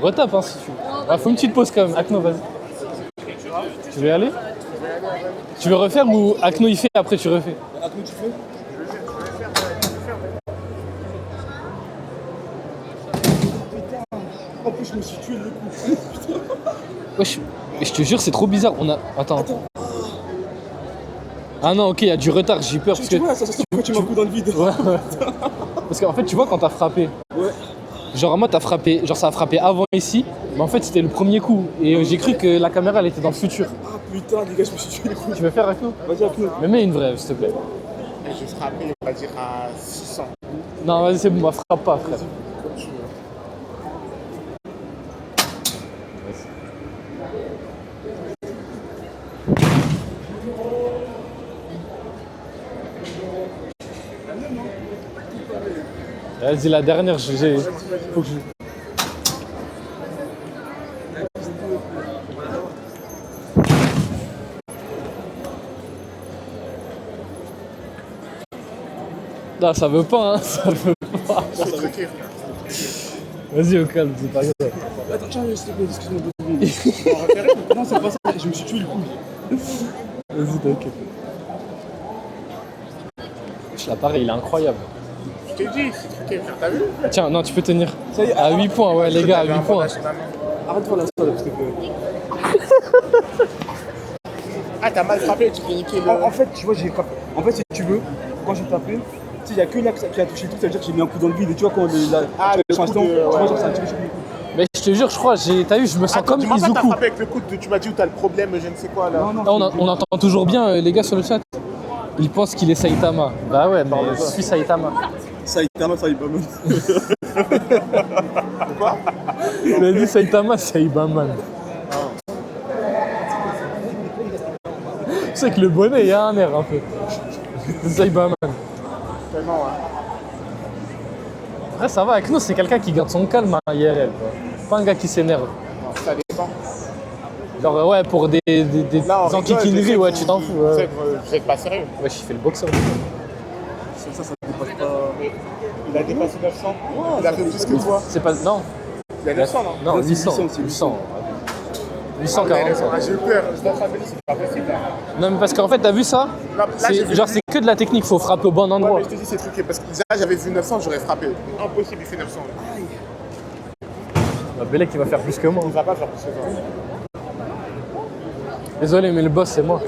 Retape hein si tu veux. Ah, faut une petite pause quand même. Akno, vas-y. Tu veux y aller? Tu veux refaire ou Akno il fait après tu refais? Akno, tu fais? En plus, je me suis tué le coup. Wesh, je te jure, c'est trop bizarre. On a. Attends. Ah non, ok, il y a du retard, j'ai peur parce que. Tu vois, ça se trouve, tu m'as coup dans le vide. Ouais. Parce qu'en fait, tu vois, quand t'as frappé. Ouais. Genre, moi, t'as frappé. Genre, ça a frappé avant ici. Mais en fait, c'était le premier coup. Et j'ai cru que la caméra, elle était dans le futur. Ah putain, les gars, je me suis tué le coup. Tu veux faire Akno? Vas-y, Akno. Mais mets une vraie, s'il te plaît. Je serai appelé, on va dire à 600. Non, vas-y, c'est bon, moi, frappe pas, frère. Comme tu veux. Vas-y, la dernière, j'ai. Faut que je. Non, ça veut pas, hein, ça veut pas. Ça veut dire. Vas-y, au calme, c'est pas grave. Attends, tiens, s'il te plaît, excuse-moi 2 secondes. Non, c'est pas ça, je me suis tué le coup. Vas-y, t'inquiète. L'appareil, il est incroyable. Je t'ai dit, c'est truqué, frère, t'as vu? Tiens, non, tu peux tenir. Ça y est, À 8 points, ouais, les gars, à 8 points. arrête de faire la salle, s'il te plaît. Ah, t'as mal frappé, tu peux niquer le. En fait, tu vois, j'ai frappé. En fait, si tu veux, quand j'ai tapé, tu sais, il n'y a que là qui a touché le truc, ça veut dire que j'ai mis un coup dans le vide. Et tu vois, quand Ah, le coup de- tu vois, ouais. genre, ça a tiré sur le coup. Mais je te jure, je crois, t'as vu, je me sens comme Tu m'as pas Izuku. frappé avec le coude, tu m'as dit où t'as le problème, je ne sais quoi là. Non, Ah, on entend toujours bien les gars sur le chat. Ils pensent qu'il est Saitama. Bah ouais, mais je suis Saitama. Saitama, Saitama. Il a dit Saitama, Saibaman. Tu sais que le bonnet, il y a un air un peu. Saibaman. Tellement, hein. Après, ça va, avec nous, c'est quelqu'un qui garde son calme à IRL. Quoi. Pas un gars qui s'énerve. Non, ça dépend. Genre, ouais, pour des Là, on rigole, enquiquineries, je sais ouais, que tu t'en fous. Vous Ouais, êtes pas sérieux. ouais je fais le boxeur. Ça dépasse pas. Il a dépassé 900. Il a fait plus que toi. C'est pas. Non, Il a 900, non? non, Là, c'est 800. 800, c'est 800. Ah, 845. j'ai eu peur. Je dois frapper, c'est pas possible. Là, Non, mais parce qu'en fait, t'as vu ça? là j'ai C'est, vu. genre, c'est que de la technique, faut frapper au bon Ouais, endroit. mais je te dis, c'est truqué. Parce que là, j'avais vu 900, j'aurais frappé. Impossible, il fait 900. Bah, Bélec, il va faire plus que moi. Il va pas faire plus que toi. Désolé, mais le boss, c'est moi.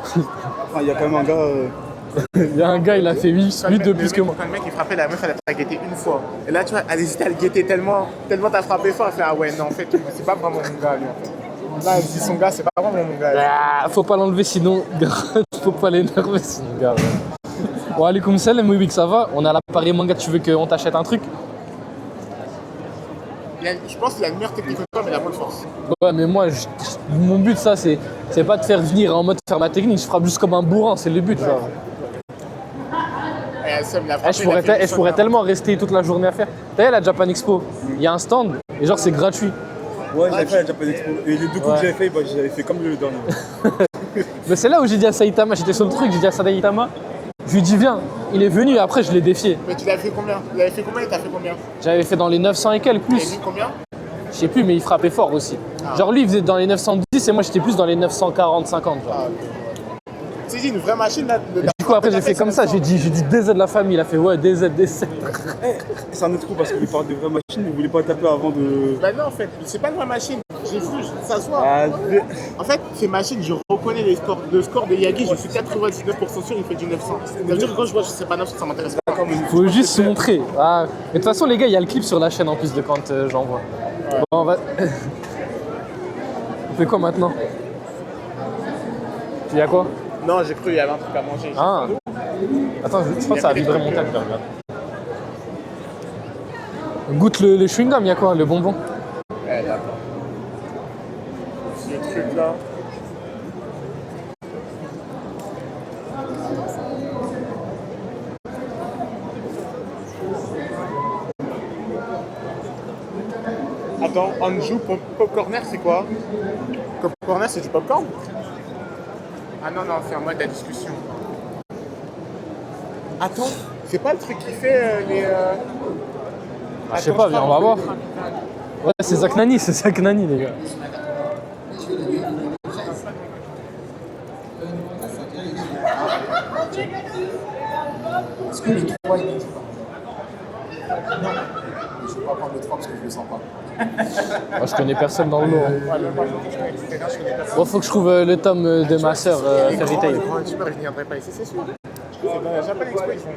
Enfin, il y a quand même un gars. Il y a un gars, il a fait 8 de plus que moi. Quand le mec il frappait, la meuf elle a guetté une fois. Et là tu vois, elle hésitait à le guetter tellement t'as frappé fort, elle fait ah ouais non en fait c'est pas vraiment mon gars lui en fait. Là elle dit son gars c'est pas vraiment mon gars. Ah, faut pas l'enlever sinon, faut pas l'énerver sinon, gars. Ouais. Bon, alaikum salam, Moubik, ça va? On a l'appareil manga, tu veux qu'on t'achète un truc? Je pense qu'il a une meilleure technique que toi, mais il a moins de force. Ouais, mais moi, mon but, ça, c'est pas de faire venir en mode faire ma technique. Je frappe juste comme un bourrin, c'est le but, genre. Je pourrais tellement rester toute la journée à faire. T'as vu la Japan Expo, il y a un stand, et genre, c'est gratuit. Ouais, j'avais fait la Japan Expo. Et les deux coups que j'avais fait, bah, j'avais fait comme le dernier. Mais c'est là où j'ai dit à Saitama, j'étais sur le truc, j'ai dit à Saitama, je lui dis viens, il est venu et après je l'ai défié. Mais tu l'avais fait combien? Il avait fait combien et t'as fait combien? J'avais fait dans les 900 et quelques Il a plus. mis combien? Je sais plus, mais il frappait fort aussi. Genre lui il faisait dans les 910 et moi j'étais plus dans les 940, 50. Genre. C'est dit une vraie machine là. Du coup après j'ai fait comme ça, j'ai dit DZ de la famille, il a fait ouais DZ. C'est un autre coup parce qu'il parle de vraies machines, il voulait pas taper avant de. Bah non en fait, c'est pas une vraie machine. J'ai vu, ça se voit. Ah, En fait, ces machines, je reconnais le score de Yagi, je suis 99% sûr il fait du 900. Ça veut dire que quand je vois, je sais pas 900, ça m'intéresse pas. Faut juste se montrer. Ah. Mais de toute façon les gars, il y a le clip sur la chaîne en plus de quand j'envoie. Ouais. Bon on va. On fait quoi maintenant? Il y a quoi? Non, j'ai cru qu'il y avait un truc à manger. Ah. Attends, je pense que ça a vibré mon tag, regarde. Goûte le chewing-gum, il y a quoi? Le bonbon? Ouais, d'accord. Ce truc là. Attends, Anjou, Popcorner, c'est quoi? Popcorner, c'est du popcorn? Ah non, non, c'est en mode de la discussion. Attends, c'est pas le truc qui fait les... Je sais pas, viens, on va voir. Ouais, c'est Zach Nani, les gars. Est-ce que le 3 il est pas? Non. Je vais pas prendre le 3 parce que je le sens pas. Moi, je connais personne dans le lot. Bon, faut que je trouve le tome de ma sœur, Fairy Tail. Super, je viendrai pas ici, c'est sûr. C'est dans la Japan Expo, ils font.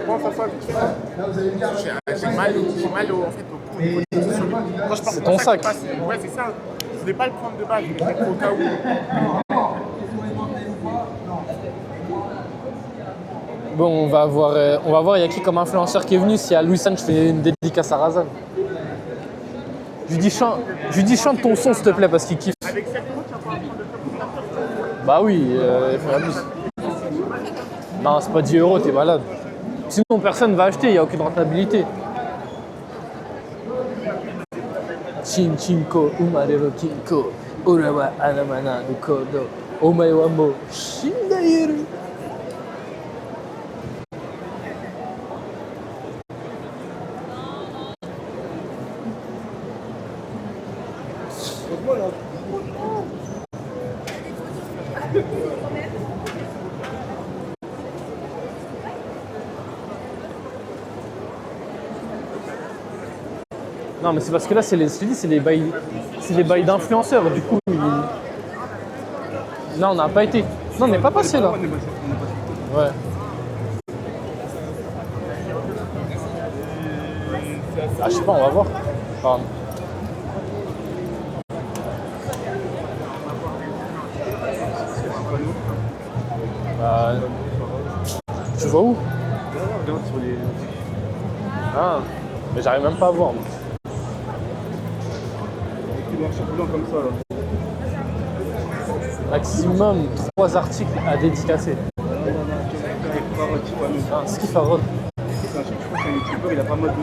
Comment ça va vite fait? J'ai mal en fait, au cou. Quand je C'est ton sac. Ouais, c'est ça. Je voulais pas le prendre de balle, au cas où. Bon, on va voir, il y a qui comme influenceur qui est venu. Si à Louis San, je fais une dédicace à Razan. Je lui dis chante ton son, s'il te plaît, parce qu'il kiffe. Avec 7 euros, tu vas pouvoir prendre le top. Bah oui, il faut abuser. Non, c'est pas 10 euros, t'es malade. Sinon, personne va acheter, il n'y a aucune rentabilité. Chinchinko, umarero kinko, urawa anamana no kodo, omae wa mou shindairu. Non, mais c'est parce que là, c'est les bails d'influenceurs. Du coup, non, on n'a pas été. Non, on n'est pas passé là. Ouais. Ah, je sais pas, on va voir. Pardon. Tu vois où? Regarde sur les. Ah, mais j'arrive même pas à voir. Moi. Qui marche blanc comme ça là. Maximum 3 articles à dédicacer. Ah, Skifarod. C'est un truc, je crois que c'est un youtubeur, il a pas mal de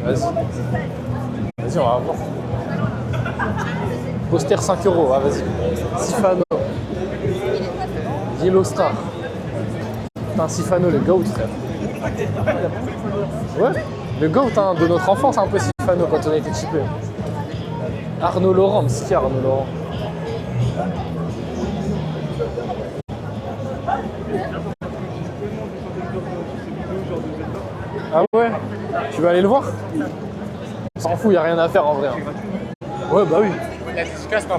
buzz. Vas-y, on va voir. Poster 5 euros, ah, vas-y. Sifano. Yellow Star. Putain, Sifano, le GOAT, frère. Ouais, le GOAT hein, de notre enfance, un peu Sifano quand on a été chippé. Arnaud Laurent, mais c'est qui Arnaud Laurent? Ah ouais? Tu veux aller le voir? On s'en fout, y a rien à faire en vrai. Hein. Ouais, bah oui.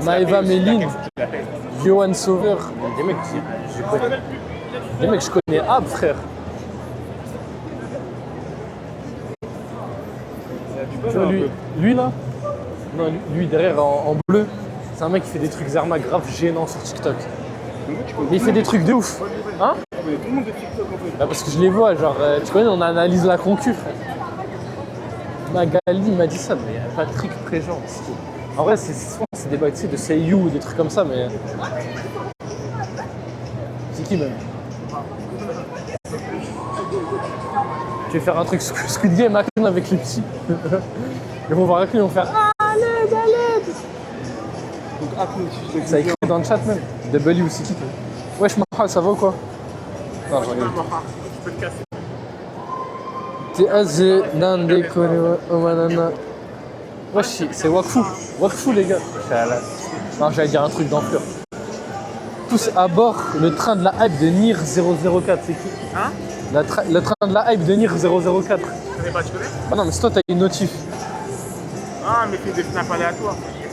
Maëva Méline, Johan Sauveur. Des mecs, je connais. Des mecs, je connais Ab, frère. Tu vois, lui là? Non, lui derrière en bleu, c'est un mec qui fait des trucs Zerma grave gênants sur TikTok. Mais il fait des trucs de ouf. Hein? Mais tout le monde de TikTok en fait. Bah parce que je les vois, genre, tu connais, on analyse la concu, frère. Magali m'a dit ça, mais Patrick Préjean. En vrai, c'est des bails de Seiyu ou des trucs comme ça, mais. C'est qui même? Tu vais faire un truc Squid Game avec les petits. Ils vont voir avec lui, ils vont faire à l'aide, à l'aide. Donc Akno, si je Ça écrit dans le chat même. W ou c'est qui toi? Wesh, Maha, ça va ou quoi? Non, je regarde. Je peux te casser. T'es azé, nan déconne, oh manana. Wesh, c'est Wakfu. Wakfu, les gars. Non, j'allais dire un truc d'ampleur. Tous à bord, le train de la hype de Nier 004, c'est qui? Hein? Le train de la hype de Nier 004. Tu connais pas, tu connais? Bah non, mais c'est toi, t'as une notif. Ah, mais fais des snaps aléatoires. Je sais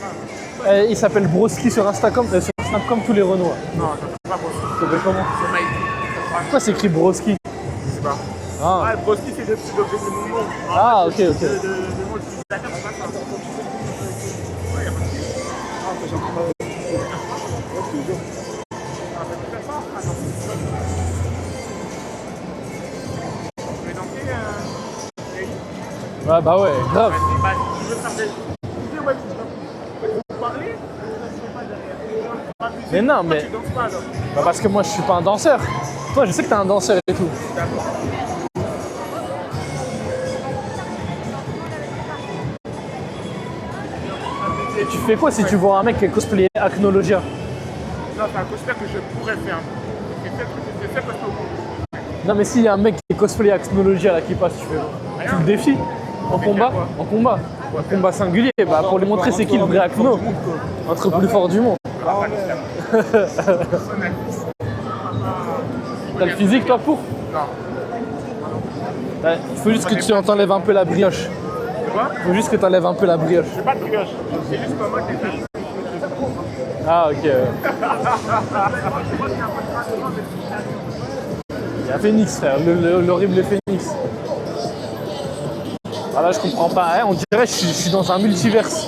pas. Il s'appelle Broski sur Instagram, sur Snapcom tous les Renois. Non, ça fait pas Broski. Ça s'appelle comment? C'est Mike. Pourquoi c'est écrit Broski? Je sais pas. Ah, Ah, Broski, c'est le petit objet de mon nom. Ah, ok, ok. De mon utilisateur, c'est pas ça. Ouais, y'a pas de souci. Ah, j'ai encore pas. Ouais, je te jure. Ah, bah, tu fais ça? Attends. Tu veux danser, ouais, bah ouais, grave. Vas-y, bah, tu veux faire des. Tu sais, ouais, tu veux parler? Je sais pas derrière. Mais non, mais. Tu danses pas alors? Bah parce que moi je suis pas un danseur. Toi je sais que t'es un danseur et tout. D'accord. Et tu fais quoi si tu vois un mec qui est cosplay Acnologia? Non, c'est un cosplay que je pourrais faire. C'est fait parce que. Non mais s'il y a un mec qui est cosplay Acnologia là qui passe, tu fais. Tu le défies? En combat? quoi? En combat? En combat singulier, bah pour lui montrer c'est qui le vrai Acno. Entre plus fort du monde. T'as le physique toi pour? Non. Ouais, il faut juste que tu t'enlèves un peu la brioche. Tu vois? Il faut juste que t'enlèves un peu la brioche. J'ai pas de brioche. C'est juste pas moi qui ai fait. Ah ok. Il y a Phoenix frère, l'horrible Phoenix. Ah là je comprends pas, hein, on dirait que je suis dans un multiverse.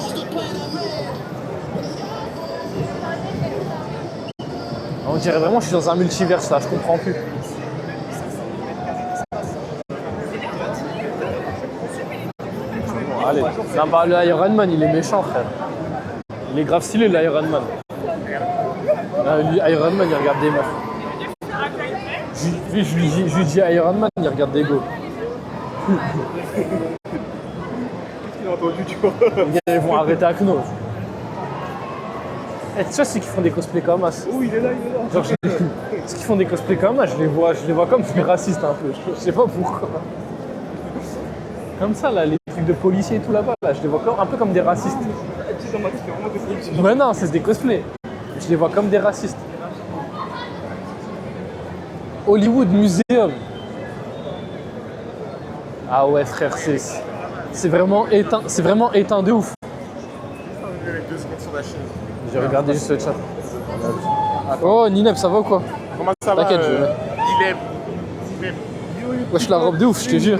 On dirait vraiment que je suis dans un multiverse là, je comprends plus. Bon, allez, non, bah, le Iron Man il est méchant frère. Il est grave stylé le Iron Man. Lui, Iron Man il regarde des meufs. Je lui dis Iron Man, il regarde des go. Qu'est-ce qu'il a entendu, tu vois? Ils vont arrêter Akno. Eh, tu vois ceux qui font des cosplays comme As. Oh, il est là, il est là. Genre, ceux qui font des cosplays comme As, je les vois comme des racistes un peu. Je sais pas pourquoi. Comme ça là, les trucs de policiers et tout là-bas, là, je les vois un peu comme des racistes. Tu sais, dans ma tête, c'est vraiment des policiers. Mais non, c'est des cosplays. Je les vois comme des racistes. Hollywood Museum. Ah ouais frère, c'est vraiment éteint de ouf. Je vais mettre 2 secondes sur la chaise. J'ai regardé juste le chat. Oh Nineb, ça va ou quoi? Comment ça va? T'inquiète, Il est. Wesh la robe de ouf, je te jure.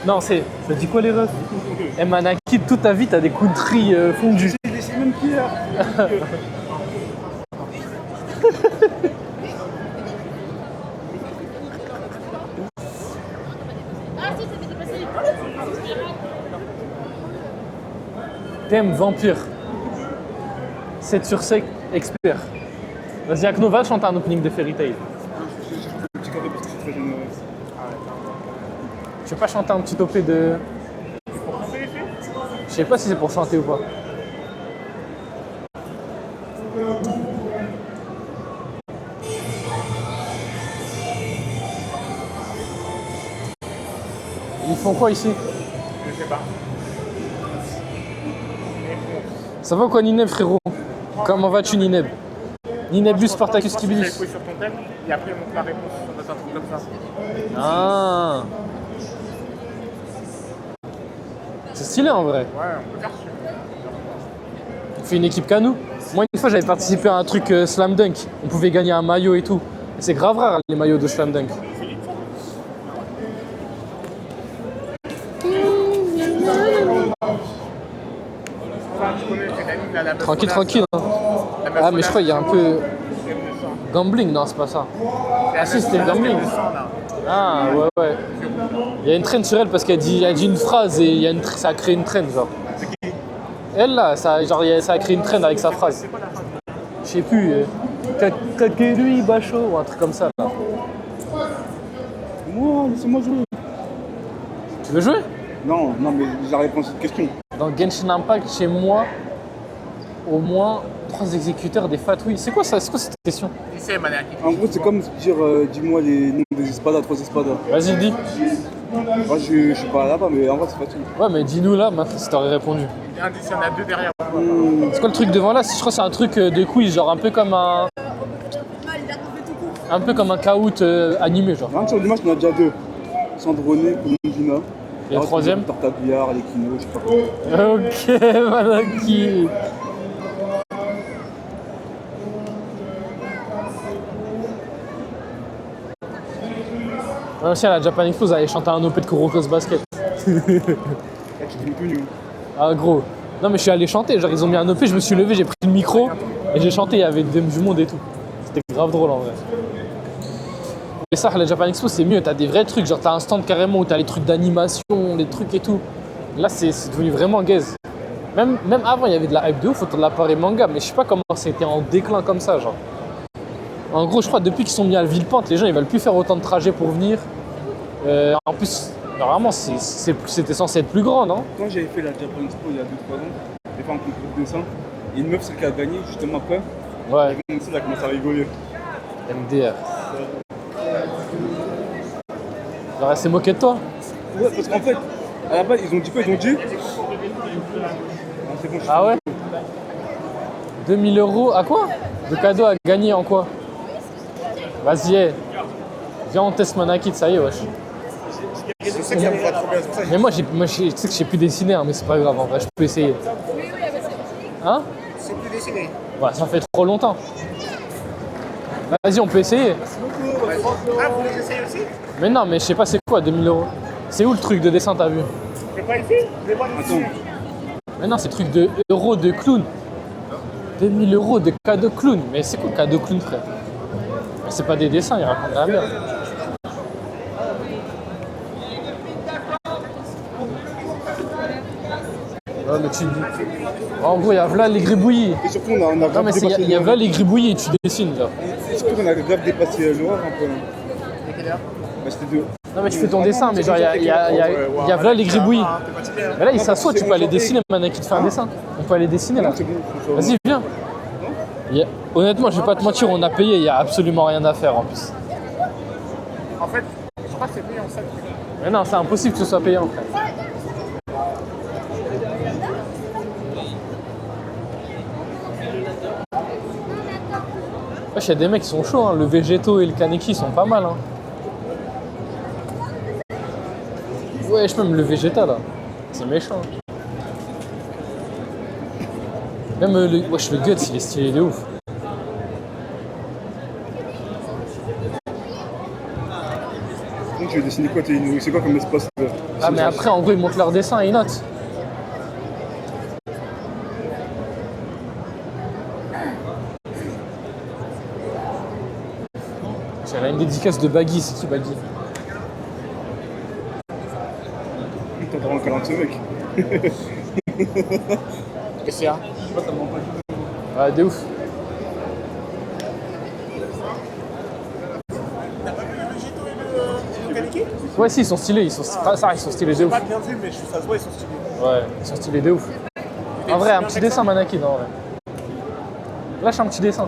Non, ça dit quoi les refs? Eh Manaki, toute ta vie t'as des country fondus. C'est même Pierre. Thème vampire. 7 sur 7 expert. Vas-y Akno, va chanter un opening de Fairy Tail. Petit carré parce que c'est très généreux. Tu veux pas chanter un petit topé de... Je sais pas si c'est pour chanter ou pas. Ils font quoi ici? Je sais pas. Ça va ou quoi Nineb frérot? Comment vas-tu Nineb? Ninebus Spartacus J'ai Tibilus. joué sur ton thème et après on montre la réponse. On doit faire un truc comme ça. Ah. C'est stylé en vrai. Ouais, on peut faire sûr. On fait une équipe qu'à nous. Moi une fois j'avais participé à un truc Slam Dunk. On pouvait gagner un maillot et tout. Et c'est grave rare les maillots de Slam Dunk. Tu connais cette amie, la meuf Tranquille, qu'on a- tranquille. Hein. La Ah, mais je crois qu'il y a un peu. Gambling, non, c'est pas ça. Ah, si, c'était gambling. Ah, ouais. Il y a une traîne sur elle parce qu'elle dit une phrase et il y a ça a créé une traîne, genre. C'est qui? Elle, là, ça a créé une traîne avec sa phrase. Je sais plus. Kakerui Basho ou un truc comme ça, là. Moi, laissez-moi jouer. Tu veux jouer? Non, mais j'ai la réponse à cette question. Dans Genshin Impact, chez moi, au moins 3 exécuteurs des fatouilles. C'est quoi ça? C'est quoi cette question? Ici, Manaki. En gros, c'est comme dire, dis-moi les noms des espadas, 3 espadas. Vas-y, dis. Moi, je suis pas là-bas, mais en vrai, c'est facile. Ouais, mais dis-nous là, maintenant, si t'aurais répondu. Il y en a 2 derrière. C'est quoi le truc devant là? Je crois que c'est un truc de quiz, genre un peu comme un. Un peu comme un caout animé, genre. Sur l'image, il y en a déjà 2. Sandroné, Colomvina. Et le troisième? Tartagliar, Lekino, je sais pas quoi. Ok, Manaki. Aussi à la Japan Expo, vous allez chanter un OP de Kuroko's Basket. Ah, tu dis plus, nous. Ah gros. Non mais je suis allé chanter, genre ils ont mis un OP, je me suis levé, j'ai pris le micro et j'ai chanté, il y avait du monde et tout. C'était grave drôle en vrai. Et ça, la Japan Expo c'est mieux, t'as des vrais trucs, genre t'as un stand carrément où t'as les trucs d'animation, les trucs et tout. Là c'est devenu vraiment gaze. Même avant il y avait de la hype de ouf autour de l'appareil manga, mais je sais pas comment c'était en déclin comme ça genre. En gros je crois depuis qu'ils sont mis à Villepinte, les gens ils veulent plus faire autant de trajets pour venir. En plus, normalement c'était censé être plus grand, non? Quand j'avais fait la Japan Expo il y a 2-3 ans, j'ai fait un concours de dessin, et une meuf, celle qui a gagné, justement après, Ouais, elle a commencé à rigoler. MDR. Genre elle s'est moquée de toi? Ouais, parce qu'en fait, à la base, ils ont dit quoi? Ils ont dit. C'est bon, je suis Ah ouais? 2000 € à quoi? De cadeau à gagner en quoi? Vas-y, viens on teste Manaki, ça y est, wesh. Je sais que ça me va trop bien, c'est pour ça que Mais moi, tu sais que je sais plus dessiner, hein, mais c'est pas grave, en vrai, je peux essayer. Hein? je sais plus dessiner. Ouais, ça fait trop longtemps. Vas-y, on peut essayer. Ah, vous les essayez aussi? Mais non, mais je sais pas c'est quoi 2000 €. C'est où le truc de dessin, t'as vu? C'est pas ici? Je vais pas ici. Mais non, c'est le truc de euros de clown. 2000 € de cadeau clown. Mais c'est quoi le cadeau clown, frère? C'est pas des dessins, il raconte la merde. Ouais, mais tu... En gros, il y a là les gribouillis. Et surtout, on a Non, grave mais dépassé il y a là les gribouillis et tu dessines, là. Et surtout, on a grave dépassé l'horaire un peu. C'est quelle heure? Bah, c'était 2. Non, mais tu fais ton dessin, mais genre, il y a là les gribouillis. Mais là, il s'assoit, tu peux aller dessiner, Manaki te fait un dessin. On peut aller dessiner, là. C'est bon, Vas-y, viens. Honnêtement, je vais pas te mentir, on a payé, il y a absolument rien à faire en plus. En fait, je crois que c'est payant ça. Mais non, c'est impossible que ce soit payant, frère. Wesh, y a des mecs qui sont chauds, hein. Le Végéto et le Kaneki sont pas mal. Hein. Ouais, je peux même le Végéta là. C'est méchant. Même wesh, le Guts, il est stylé de ouf. Donc, je vais dessiner quoi? C'est quoi comme espace? Ah, mais après, en gros, ils montrent leur dessin et ils notent. J'ai une dédicace de Baggy, c'est qui Baggy? T'as vraiment 40 mecs. Qu'est-ce que c'est? Je sais pas, t'as vraiment pas dit. Ouais, de ouf. T'as pas vu le Végéto et le Kaneki? Ouais, si, ils sont stylés, ils sont stylés de J'ai ouf. pas bien vu, mais ça se voit, ils sont stylés. Ouais, ils sont stylés de ouf. En vrai, un petit dessin, Manaki, non, ouais. Lâche un petit dessin.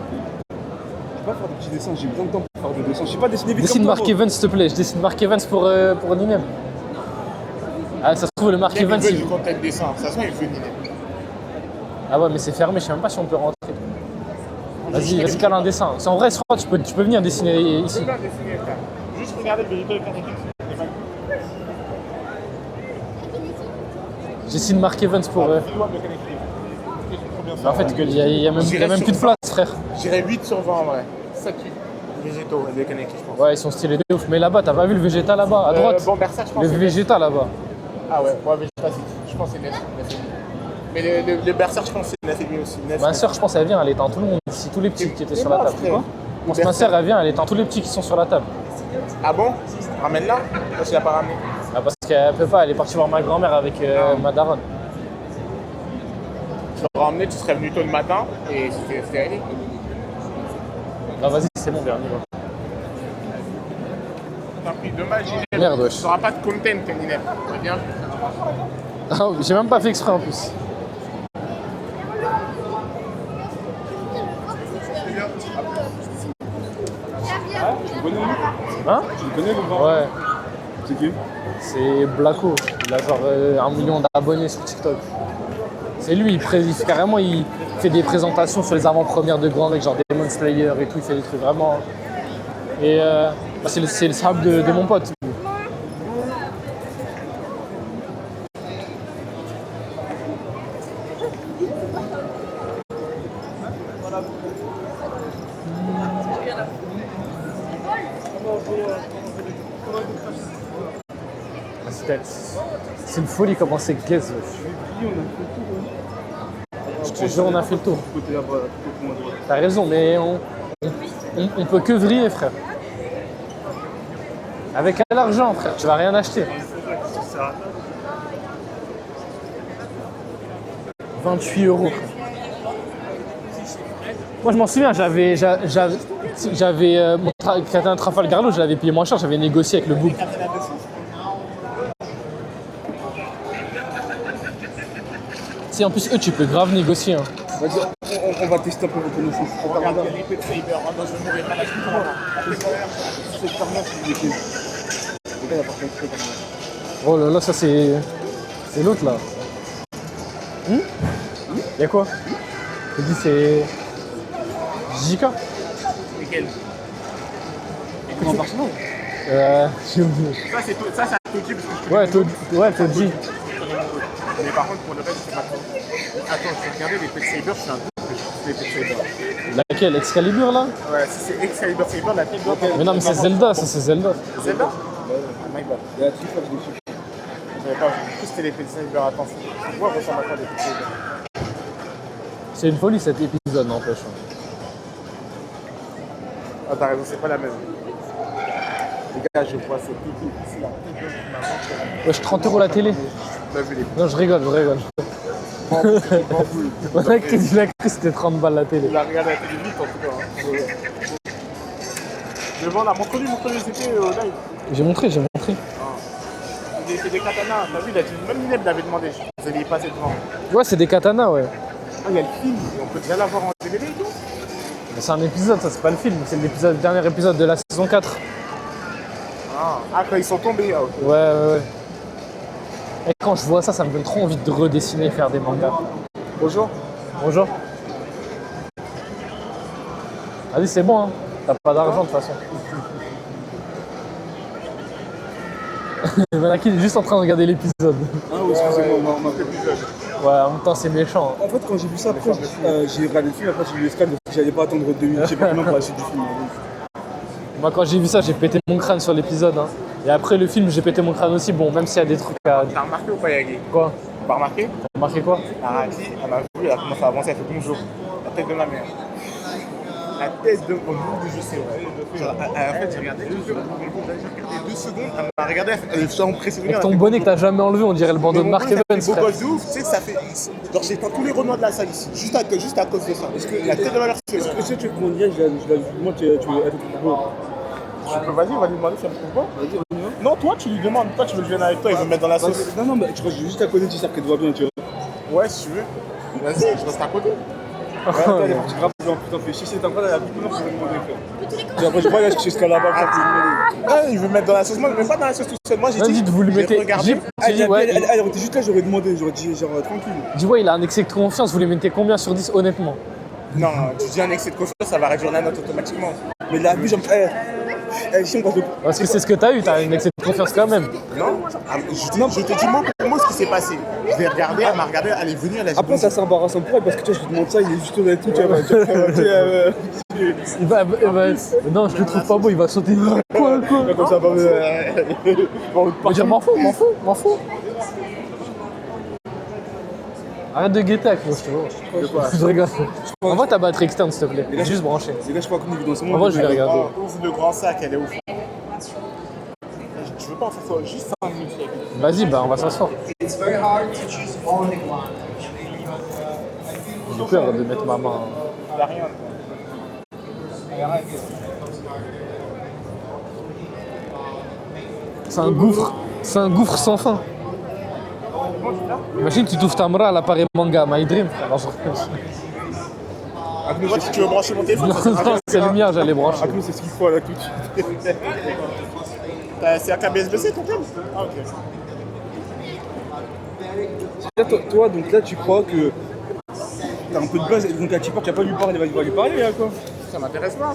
Je peux pas faire des petits dessins, j'ai besoin de temps pour faire des dessins. Je sais pas dessiner vite Dessine comme Mark toi, Evans, s'il te plaît. Je dessine Mark Evans pour Ninem. Ah, ça se trouve, le Mark Evans. Il veut du content dessin, ça se voit, il veut Ninem. Ah ouais, mais c'est fermé, je sais même pas si on peut rentrer. Vas-y, cale un dessin. C'est en vrai, je crois, tu peux venir dessiner ici. Je peux pas dessiner, frère. Juste regarder le Végéto et le Kaneki. Je dessine Mark Evans pour. Dis-moi le Kaneki. C'est trop bien ça. En fait, il y a même plus de place, frère. J'irais 8 sur 20 en vrai. Ça qui. Végéto et le Kaneki, je pense. Ouais, ils sont stylés de ouf. Mais là-bas, t'as pas vu le Végéta là-bas, à droite? Bon, Berserk, je pense. Le Végéta là-bas. Ah ouais, Végéta, je pense que c'est 9. Mais le Berserk, je pense que c'est 9,5 aussi. 9, Ma soeur, je pense, elle vient, elle éteint tout le monde ici. tous les petits qui étaient sur la table. Moi, ma sœur, elle vient, elle éteint tous les petits qui sont sur la table. Ah bon? Ramène-la? Moi, je l'ai pas ramené. Ah, parce qu'elle peut pas, elle est partie voir ma grand-mère avec ma daronne. Je l'aurais emmené, tu serais venu tôt le matin et c'était réglé. Ah, vas-y, c'est bon, viens, on y va. T'as pris dommage, Gineb. Merde, wesh. Tu n'auras pas de content, Gineb. Très bien. Ah, oui, j'ai même pas fait exprès en plus. Tu le connais, lui? Hein? Tu le connais, le grand? Ouais, C'est qui? c'est Blacko. Il a genre 1 million d'abonnés sur TikTok. C'est lui, carrément, il fait des présentations sur les avant-premières de grands mecs, genre Demon Slayer et tout. Il fait des trucs vraiment. Et bah, c'est le sahab de mon pote. C'est une folie comment c'est gaze. Je te jure, on a fait le tour. T'as raison, mais on peut que vriller, frère. Avec l'argent, frère, tu vas rien acheter. 28 €. Moi, je m'en souviens, j'avais mon Katana Trafalgar Law, je l'avais payé moins cher, j'avais négocié avec le book. Si en plus eux tu peux grave négocier. Hein. Vas-y, on va tester un peu votre connaissance. On regarde les Pet Saber. Ah non, je vais mourir à la C'est le carnage qui est. Le gars, il a pas compris comme ça. Oh là là, ça c'est l'autre là. Y'a quoi? Je dis c'est JK. Lesquels? Comment personnel? J'ai oublié. Ça, c'est à Toji parce que je Ouais, Toji. Mais par contre, pour le reste, je sais pas trop. Attends, je vais regarder les Pet Saber, c'est un truc que je les Pet Saber. Laquelle? Excalibur là? Ouais, si c'est Excalibur Saber, la tête doit Mais non, mais c'est Zelda, ça c'est Zelda. Zelda? Ah, my bad. Il y a tout ça, je l'ai su. J'avais pas vu. Du coup, c'était les Pet Saber. Attends, je vois ressemble à quoi les Pet Saber. C'est une folie cet épisode, n'empêche. Ah, t'as raison, c'est pas la même. Les gars, je vois cette pipi. C'est la tête de ma maman. Wesh, 30 € la télé. T'as vu les Non, je rigole. On a cru que c'était 30 balles la télé. Il a regardé la télé vite en tout cas. Hein. Devant là, montre-lui c'était au live. J'ai montré. Il fait des katanas, t'as vu, il a dit, même Nineb l'avait demandé. Vous allez y passer devant. Ouais, c'est des katanas, ouais. Ah, il y a le film, et on peut déjà l'avoir en DVD et tout. Mais c'est un épisode, ça c'est pas le film, c'est le dernier épisode de la saison 4. Ah, quand ils sont tombés, ah, ok. Ouais. Et quand je vois ça, ça me donne trop envie de redessiner et faire des mangas. Bonjour. Bonjour. Vas-y, c'est bon, hein. T'as pas d'argent de toute façon. Manaki, il est juste en train de regarder l'épisode. Ah oui, excusez-moi, on m'a fait L'épisode. Ouais, en même temps, c'est méchant. Hein. En fait, quand j'ai vu ça, après, j'ai regardé le film, après j'ai vu le scan parce que j'allais pas attendre 2 minutes, je sais pas combien pour la suite du film. Moi, quand j'ai vu ça, j'ai pété mon crâne sur l'épisode. Hein. Et après le film, j'ai pété mon crâne aussi. Bon, même s'il y a des trucs à. T'as remarqué ou pas, Yagi? Quoi? T'as pas remarqué? T'as remarqué quoi? Araki, elle m'a vu, elle a commencé à avancer, elle fait bonjour. La tête de ma mère. La tête de mon bout du jeu, c'est vrai. Genre, en fait, j'ai regardé 2 secondes, elle m'a regardé, elle s'est impressionnée. Avec ton bonnet que t'as jamais enlevé, on dirait le bandeau de Mark Evans, beau frère. gosse de ouf, tu sais, ça fait. Genre, j'ai éteint tous les renois de la salle ici, juste à cause de ça. Est-ce que la tête de ma mère, c'est. Est-ce que tu veux qu'on dise, moi tu veux être beau? Vas-y, on va lui demander si elle me trouve pas. Vas-y, on y va. Non, toi, tu lui demandes. Toi, tu veux que je vienne avec toi, il veut me mettre dans la sauce. Non, mais tu restes juste à côté, tu sais qu'elle te voit bien, tu vois. Ouais, si tu veux. Vas-y, je reste à côté. Ouais, attends, elle est partie grave, putain, fais chier, c'est un vrai, elle a plus de temps pour me demander, frère. Après, je vois, là, je suis jusqu'à là-bas, frère, pour me demander. Ouais, il veut me mettre dans la sauce. Moi, je ne mets pas dans la sauce tout seul. Moi, j'ai Vas-y, dit. vous lui mettez. Regardez. Elle Elle était juste là, j'aurais demandé, j'aurais dit, genre, tranquille. dis ouais, il a un excès de confiance, vous lui mettez combien sur 10 honnêtement? Non, tu dis un excès de confiance, ça va réduire la note automatiquement. Mais là, lui, genre, si on passe le. Parce que c'est ce que t'as eu, t'as un excès de confiance quand même. Non, je te dis mot pour mot ce qui s'est passé. Je l'ai regardé, elle m'a regardé, elle est venue, elle a dit. Après, ça c'est embarrassant pour elle parce que tu vois, je lui demande ça, il est juste honnête, tout, tu vois. Il va, non, je le trouve pas beau, il va sauter. Quoi? Comme ça, Il va dire m'en fous. Arrête de guetter avec moi, je te vois. De quoi? Je rigole. Envoie ta batterie externe, s'il te plaît. Juste branché. Les gars, je crois qu'on est dans ce En vrai, je vais regarder. Oh, ouvre le grand sac, elle est ouf. Je veux pas en faire ça, juste 5 minutes. Vas-y, bah on va s'asseoir. It's very hard to choose only one. J'ai peur de mettre ma main. Il n'y a rien. C'est un gouffre sans fin. Imagine, tu t'ouvres ta bras à l'appareil manga My Dream, frère. Alors, Moi, tu veux brancher mon téléphone? non, c'est le mien, j'allais brancher. Ah, nous, c'est ce qu'il faut là tout de suite. C'est un câble USB-C ton câble? Ah, ok. Là, toi, donc là, tu crois que t'as un peu de buzz, donc là, tu crois que tu vas pas lui parler, il va lui parler, là, quoi. Ça m'intéresse pas.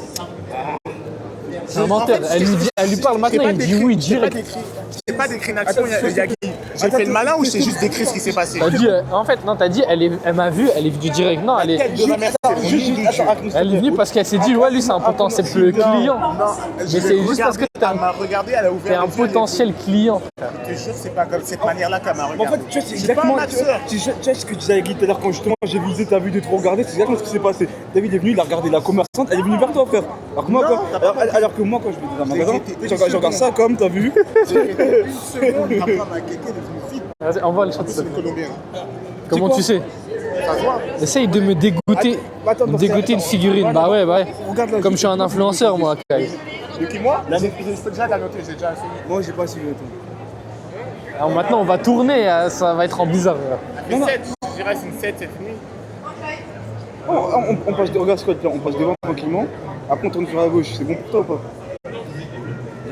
C'est un menteur. Elle lui parle maintenant, il dit oui direct. C'est pas décrit une action, Yagi. J'ai fait le malin ou j'ai juste décrit ce qui s'est passé? T'as dit, en fait, non, t'as dit, elle m'a vu, elle est venue direct. Non, elle est venue parce qu'elle s'est dit, ouais, lui, c'est un potentiel client. Non, Mais c'est juste parce que elle m'a regardé, elle a ouvert. t'es un les yeux, potentiel client. Je te jure, c'est pas comme cette manière-là qu'elle m'a En regardé. fait, tu vois, c'est Je suis pas exactement un acteur. tu sais ce que tu disais avec Guy tout à l'heure quand justement j'ai visé, t'as vu de trop regarder, c'est exactement ce qui s'est passé. David est venu, il a regardé la commerçante, elle est venue vers toi, frère. Alors que moi, Non, quoi, t'as pas alors que moi, quand je vais dans un magasin, J'étais je regarde ça comme, t'as vu. J'ai fait une seconde, après ma kéké est devenue vite. Vas-y, envoie le chat. C'est une colombienne. Comment tu sais? Ça se voit. Essaye de me dégoûter, Attends, me dégoûter une figurine. Bah ouais, ouais. Regarde là. Comme je suis un influenceur, moi, Kai. De qui, moi? J'ai déjà la noter, j'ai déjà essayé. Moi, j'ai pas suivi, attends. Alors maintenant, on va tourner, ça va être en bizarre. Elle fait 7, je dirais c'est une 7, 7,5. On passe, regarde Scott, là, on passe devant tranquillement, après on tourne sur la gauche, c'est bon pour toi ou pas?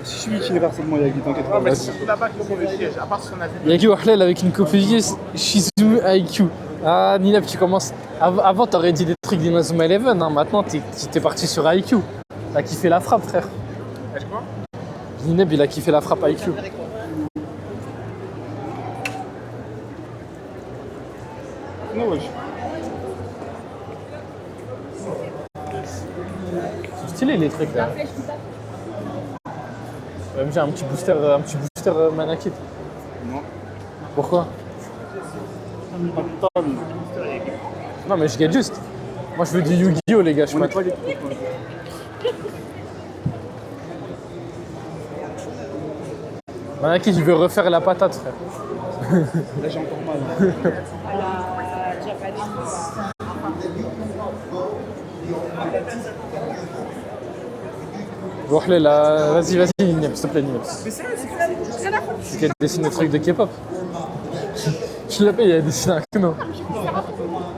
Si je suis itinéraire seulement, Yagi, t'inquiète pas. Non, mais c'est surtout là-bas que le mauvais piège, à part si on a vu. Yaki Wahlel avec une copie Shizumu IQ. Ah, Nineb, tu commences. Avant, t'aurais dit des trucs d'Inazuma Eleven, hein. Maintenant, t'es parti sur IQ. T'as kiffé la frappe, frère. Quoi? Nineb, il a kiffé la frappe IQ. Non, wesh. C'est stylé les trucs là. J'ai un petit booster Manakit. Non. Pourquoi? Non mais je get juste. Moi je veux du Yu-Gi-Oh les gars, je suis On n'est pas... pas les trucs. Manakit, je veux refaire la patate, frère. Là, j'ai encore mal. Wahlel, là, vas-y, Nineb, s'il te plaît, Nineb. C'est qu'elle dessine des trucs de K-pop. Je l'ai payé, elle dessine un Kno.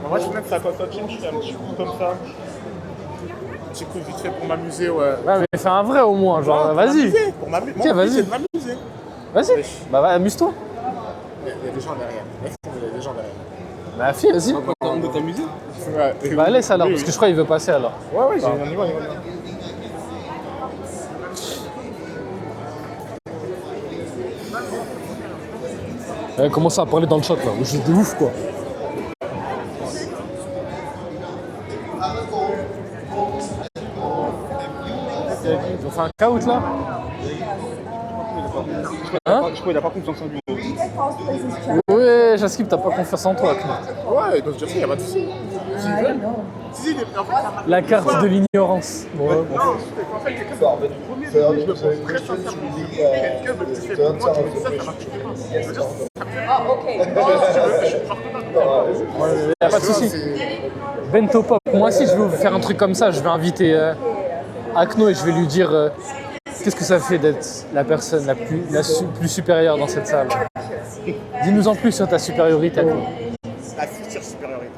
Moi, je peux mettre ça quand je fais un petit coup comme ça. Un petit coup vite fait pour m'amuser, ouais. Ouais, mais fais un vrai au moins, genre, Non, vas-y. m'amuser, pour m'amuser. Ok, Mon but, vas-y. c'est de m'amuser. Vas-y. Bah, amuse-toi. Il y a des gens derrière. Il y a des gens derrière. Bah, fille, vas-y. On doit t'amuser. Ouais. Bah, laisse alors, parce que je crois qu'il veut passer alors. Ouais, on y va, on y va. Elle commence à parler dans le chat là, je suis de ouf quoi. Ils ont fait un caout là? Hein? Je crois qu'il a pas confiance en lui. Ouais, Jaskip, t'as pas confiance en toi, Knut. Ouais, ils peuvent dire ça, il n'y a pas de souci. S'ils veulent. Si, en fait, La carte de l'ignorance. Bon, ouais. non, en fait, quelqu'un veut du premier degré, je le pense très sincèrement. Quelqu'un veut te faire pour moi, tu me dis ça, ça marche pas. Je veux dire, ça me fait mal. Je suis partenaire. Y'a pas de soucis. Bento Pop, moi aussi je vais faire un truc comme ça, je vais inviter Akno et je vais lui dire qu'est-ce que ça fait d'être la personne la plus supérieure dans cette salle. Dis-nous en plus sur ta supériorité, Akno. La future supériorité.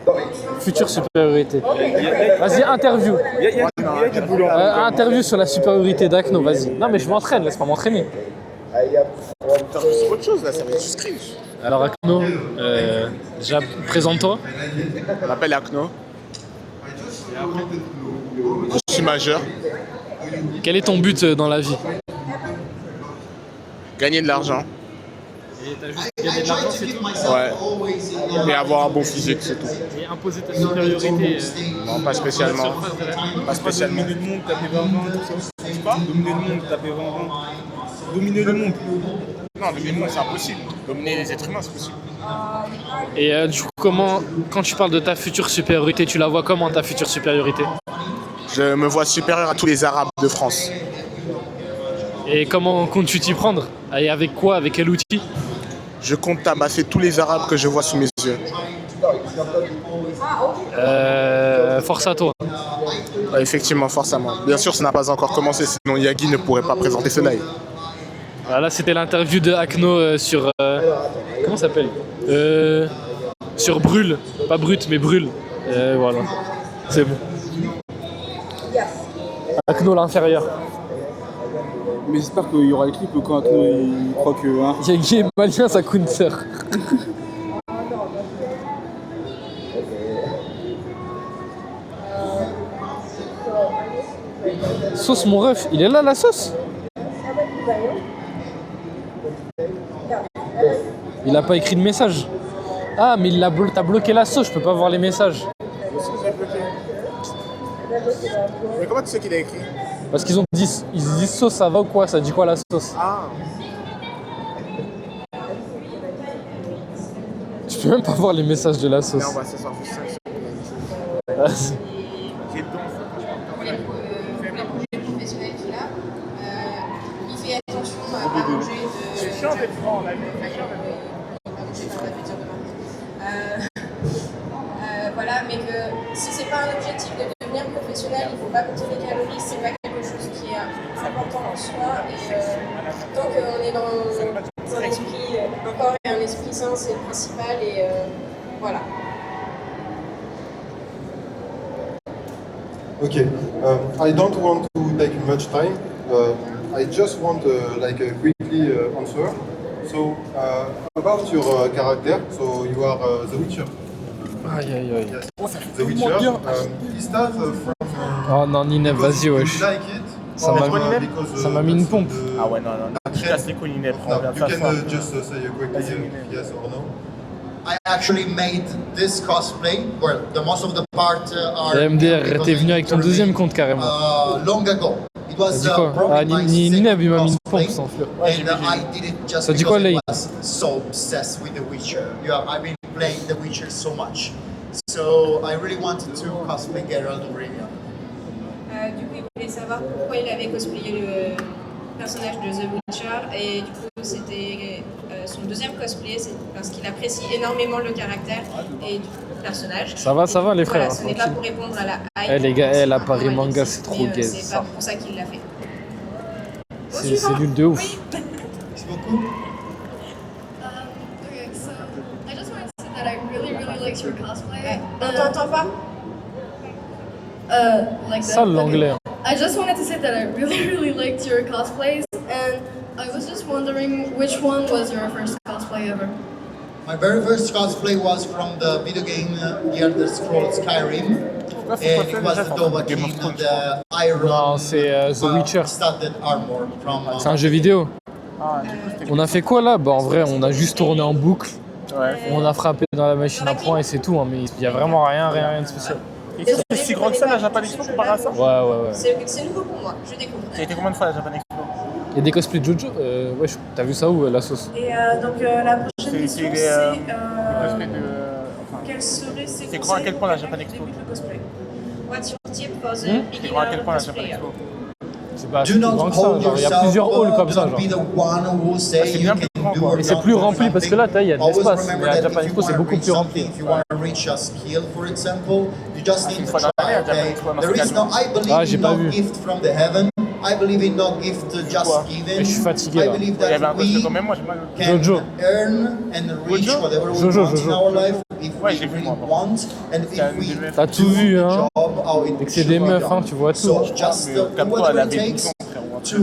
Future supériorité. Vas-y, interview. Il y a du boulot. Interview sur la supériorité d'Akno, vas-y. Non mais je m'entraîne, laisse-moi m'entraîner. Putain, c'est autre chose là, ça va être juste cringe. Alors Akno, déjà présente-toi. On m'appelle Akno. Je suis majeur. Quel est ton but dans la vie? Gagner de l'argent. Et t'as juste gagné de l'argent, c'est tout? Ouais. Et avoir un bon physique, c'est tout. Et imposer ta supériorité. Non, pas spécialement. Pas spécialement. Dominer le monde, taper 20-20, tout ça. Tu pas dominer le monde, taper 20-20. Dominer le monde. Non, dominer le monde, c'est impossible. Dominer les êtres humains, c'est possible. Et du coup, quand tu parles de ta future supériorité, tu la vois comment ta future supériorité? Je me vois supérieur à tous les Arabes de France. Et comment comptes-tu t'y prendre? Et avec quoi? Avec quel outil? Je compte tabasser tous les Arabes que je vois sous mes yeux. Force à toi. Effectivement, forcément. Bien sûr, ça n'a pas encore commencé, sinon Yagi ne pourrait pas présenter ce live. Voilà, c'était l'interview de Akno sur... comment ça s'appelle? Sur Brûle. Pas Brut, mais Brûle. Voilà. C'est bon. Akno l'inférieur. Mais j'espère qu'il y aura le clip quand Akno il croit que. Hein. Yagi est malien, ça counter. Sauce, mon ref, il est là la sauce? Il a pas écrit de message. Ah, mais t'as bloqué la sauce, je peux pas voir les messages. Mais comment tu sais qu'il a écrit? Parce qu'ils disent sauce, ça va ou quoi? Ça dit quoi la sauce? Ah. Je peux même pas voir les messages de la sauce. Mais on va s'asseoir juste 5 Ah, secondes. Les professionnels qu'il a, il fait attention à pas manger de... C'est chiant d'être franc, on a vu. Voilà, mais que si c'est pas un objectif de devenir professionnel, il faut pas compter les calories, c'est pas quelque chose qui est important en soi. Et tant qu'on est dans un esprit, un corps et un esprit sain, c'est le principal. Et voilà. Okay, I don't want to take much time. I just want like a quickly answer. So about your character, so you are The Witcher. aïe aïe aïe. The Witcher. He starts from. Oh non, Nineb, vas-y, You wesh. like it? Ça m'a mis une pompe. Ah ouais, non, tu casses les couilles, Nineb. No, you can just say a quick yes or no. I actually made this cosplay where the most of the part are MDR, t'es venu avec ton deuxième compte carrément. long ago. It was Ça dit quoi? probably my Nineb, il m'a mis une second pompe cosplay, sans fleur. and I did it just Ça dit because quoi, I Lane? was so obsessed with The Witcher. Yeah, I've been playing The Witcher so much, so I really wanted to cosplay Geralt of Rivia. Du coup, il voulait savoir pourquoi il avait cosplayé le personnage de The Witcher et du coup, c'était son deuxième cosplay, c'est parce qu'il apprécie énormément le caractère et du personnage. Ça va les frères, Voilà, ce n'est pas tranquille. pour répondre à la hype. Eh les gars, la c'est Paris vraiment Manga, illicite, c'est trop mais, gaze, c'est ça. pas pour ça qu'il l'a fait. C'est nul de ouf. Merci beaucoup. Okay, so I just wanted to say that I really liked your cosplay. On t'entend pas? Like that. Ça l'anglais. I just wanted to say that I really liked your cosplays, and I was just wondering which one was your first cosplay ever? My very first cosplay was from the video game The Elder Scrolls Skyrim, and it was the Dovahkiin and the Iron Non, c'est The Witcher. studded armor from. C'est un jeu vidéo. On a fait quoi là? Bah en vrai, on a juste tourné en boucle. On a frappé dans la machine à points et c'est tout, hein, mais il y a vraiment rien de spécial. C'est si grand que ça la Japan Expo comparé à ça? Ouais. C'est nouveau pour moi, je découvre. Tu as été combien de fois à la Japan Expo? Il y a des cosplays de Jojo. Ouais, t'as vu ça où la sauce? Et donc la prochaine question c'est c'est cosplay de. Enfin, quel serait c'est grand à quel point la Japan Expo? What's your tip for the C'est beginner grand à quel point la Japan cosplayer? Expo? C'est pas Do plus not grand que ça. hold Genre, il y a yourself plusieurs halls comme do ça. not Genre. be the one who say c'est you bien can plus grand, do quoi. or Mais c'est not plus do rempli parce que là, il y a de Always l'espace. remember Mais à that Japan if Expo, you c'est wanna beaucoup reach plus rempli. something, if you want to reach a skill, for example, you just need une to fois dans l'année, try. à Japan Okay? Expo, There is no. I believe Ah, j'ai in pas no vu. gift from the heaven. I believe in no gift just given. Mais je suis fatigué, I là. believe Il y avait un that cosplay we quand même, moi j'ai mal. can Jojo. earn and reach Jojo? whatever we Jojo, want in Jojo. our life if Ouais, we j'ai vu, really moi. want and C'est un if we des T'as tout do vu, the hein. job how it Et que c'est should des be meufs, done. hein, tu vois tout. So just Mais do comme toi, whatever elle it avait 12 takes ans, frérot. to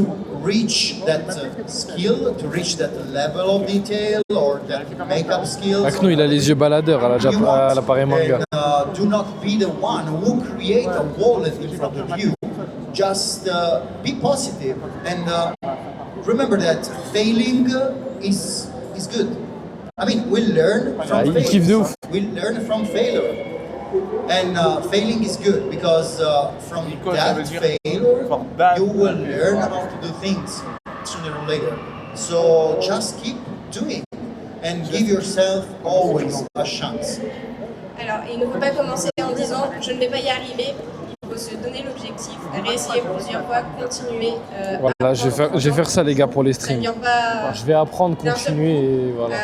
reach that skill, to reach that level of detail or that makeup skills. Akno, il a les yeux baladeurs à la Paris Manga. And do not be the one who create a wall in front of you. Just be positive and remember that failing is good. I mean, we learn from il kiffe de failure. ouf. We learn from failure. And failing is good because from Because ça veut that dire failure, from that you will learn how to do things sooner or later. So just keep doing. and give yourself always a chance. Alors, il ne faut pas commencer en disant je ne vais pas y arriver. Il faut se donner l'objectif, réessayer plusieurs fois, continuer. Voilà, je vais faire ça les gars pour les Ça ne streams. vient pas. Je vais apprendre, continuer et voilà.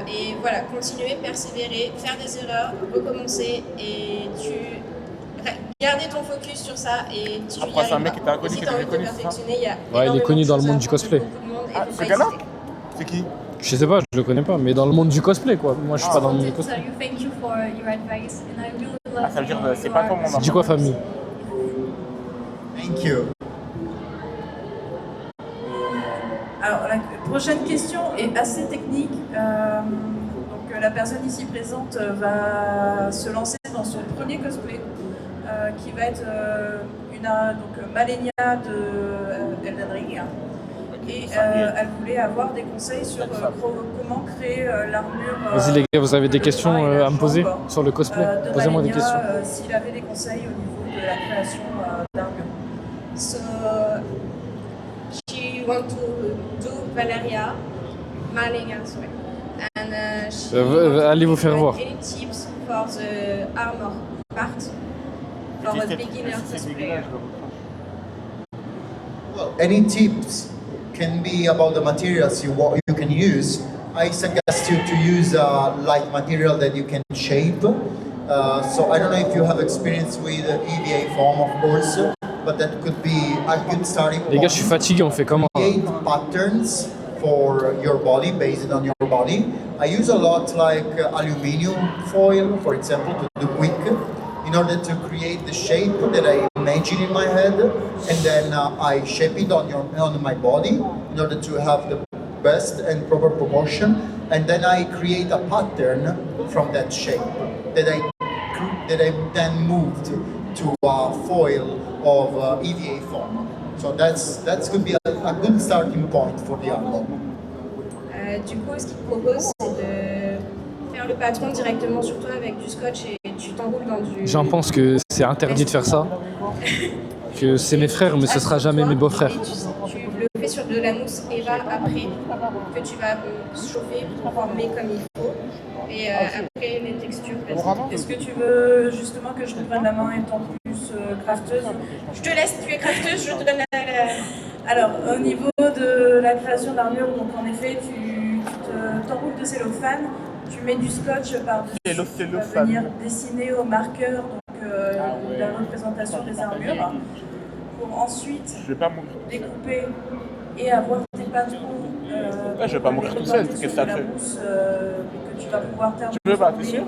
Et voilà, continuer, persévérer, faire des erreurs, recommencer et garder ton focus sur ça et tu Après, c'est un mec qui était arriveras. inconnu, Si qui tu as était envie de méconnu, c'est ça? perfectionner, il y a Ouais, il est énormément connu de dans le choses monde à du apprendre cosplay. de beaucoup de monde et Ah, faut ce pas gars-là? hésiter. C'est qui? Je sais pas, je le connais pas, mais dans le monde du cosplay quoi. Moi je suis pas dans le monde du wanted to cosplay. tell you thank you for your advice, and I really love Ah, ça veut dire how c'est you pas are. toi mon Tu dis quoi famille? Thank you. Alors, la prochaine question est assez technique. Donc, la personne ici présente va se lancer dans son premier cosplay, qui va être donc, Malenia de Elden Ring. Et elle voulait avoir des conseils sur comment créer l'armure. Vas-y les gars, vous avez des questions et la à me poser jambe, sur le cosplay? de Posez-moi des Malenia, questions. S'il avait des conseils au niveau de la création d'armure. So she want to do Valeria, Malenia, sorry, and she Allez vous faire voir. any tips for the armor part for a beginner cosplayer. Well, any tips can be about the materials you can use. I suggest you to use a light material that you can shape. So I don't know if you have experience with EVA foam, of course, but that could be a good starting point. Les gars, je suis fatigué, on fait comment là? Create patterns for your body based on your body. I use a lot like aluminum foil, for example, to do quick, in order to create the shape that I imagine in my head, and then I shape it on my body in order to have the best and proper proportion, and then I create a pattern from that shape that I then moved to a foil of EVA foam. So that could be a good starting point for the album. Du coup, ce qu'il propose, c'est de faire le patron directement sur toi avec du scotch et tu t'enroules dans du. J'en pense que c'est interdit de faire ça. Que c'est mes frères, mais ce sera jamais mes beaux-frères. Et tu le fais sur de la mousse Eva après, que tu vas chauffer pour former comme il faut. Et après, les textures. Est-ce que tu veux justement que je te prenne la main étant plus crafteuse? Je te laisse, tu es crafteuse, je te donne la. Alors, au niveau de la création d'armure, donc en effet, tu t'enroules de cellophane, tu mets du scotch par-dessus, tu vas venir dessiner au marqueur donc, la représentation des armures, pour ensuite découper et avoir tes patrons. Je vais pas mourir tout seul, qu'est-ce que ça fait? Que tu vas pouvoir terminer. Tu veux pas, t'es sûr?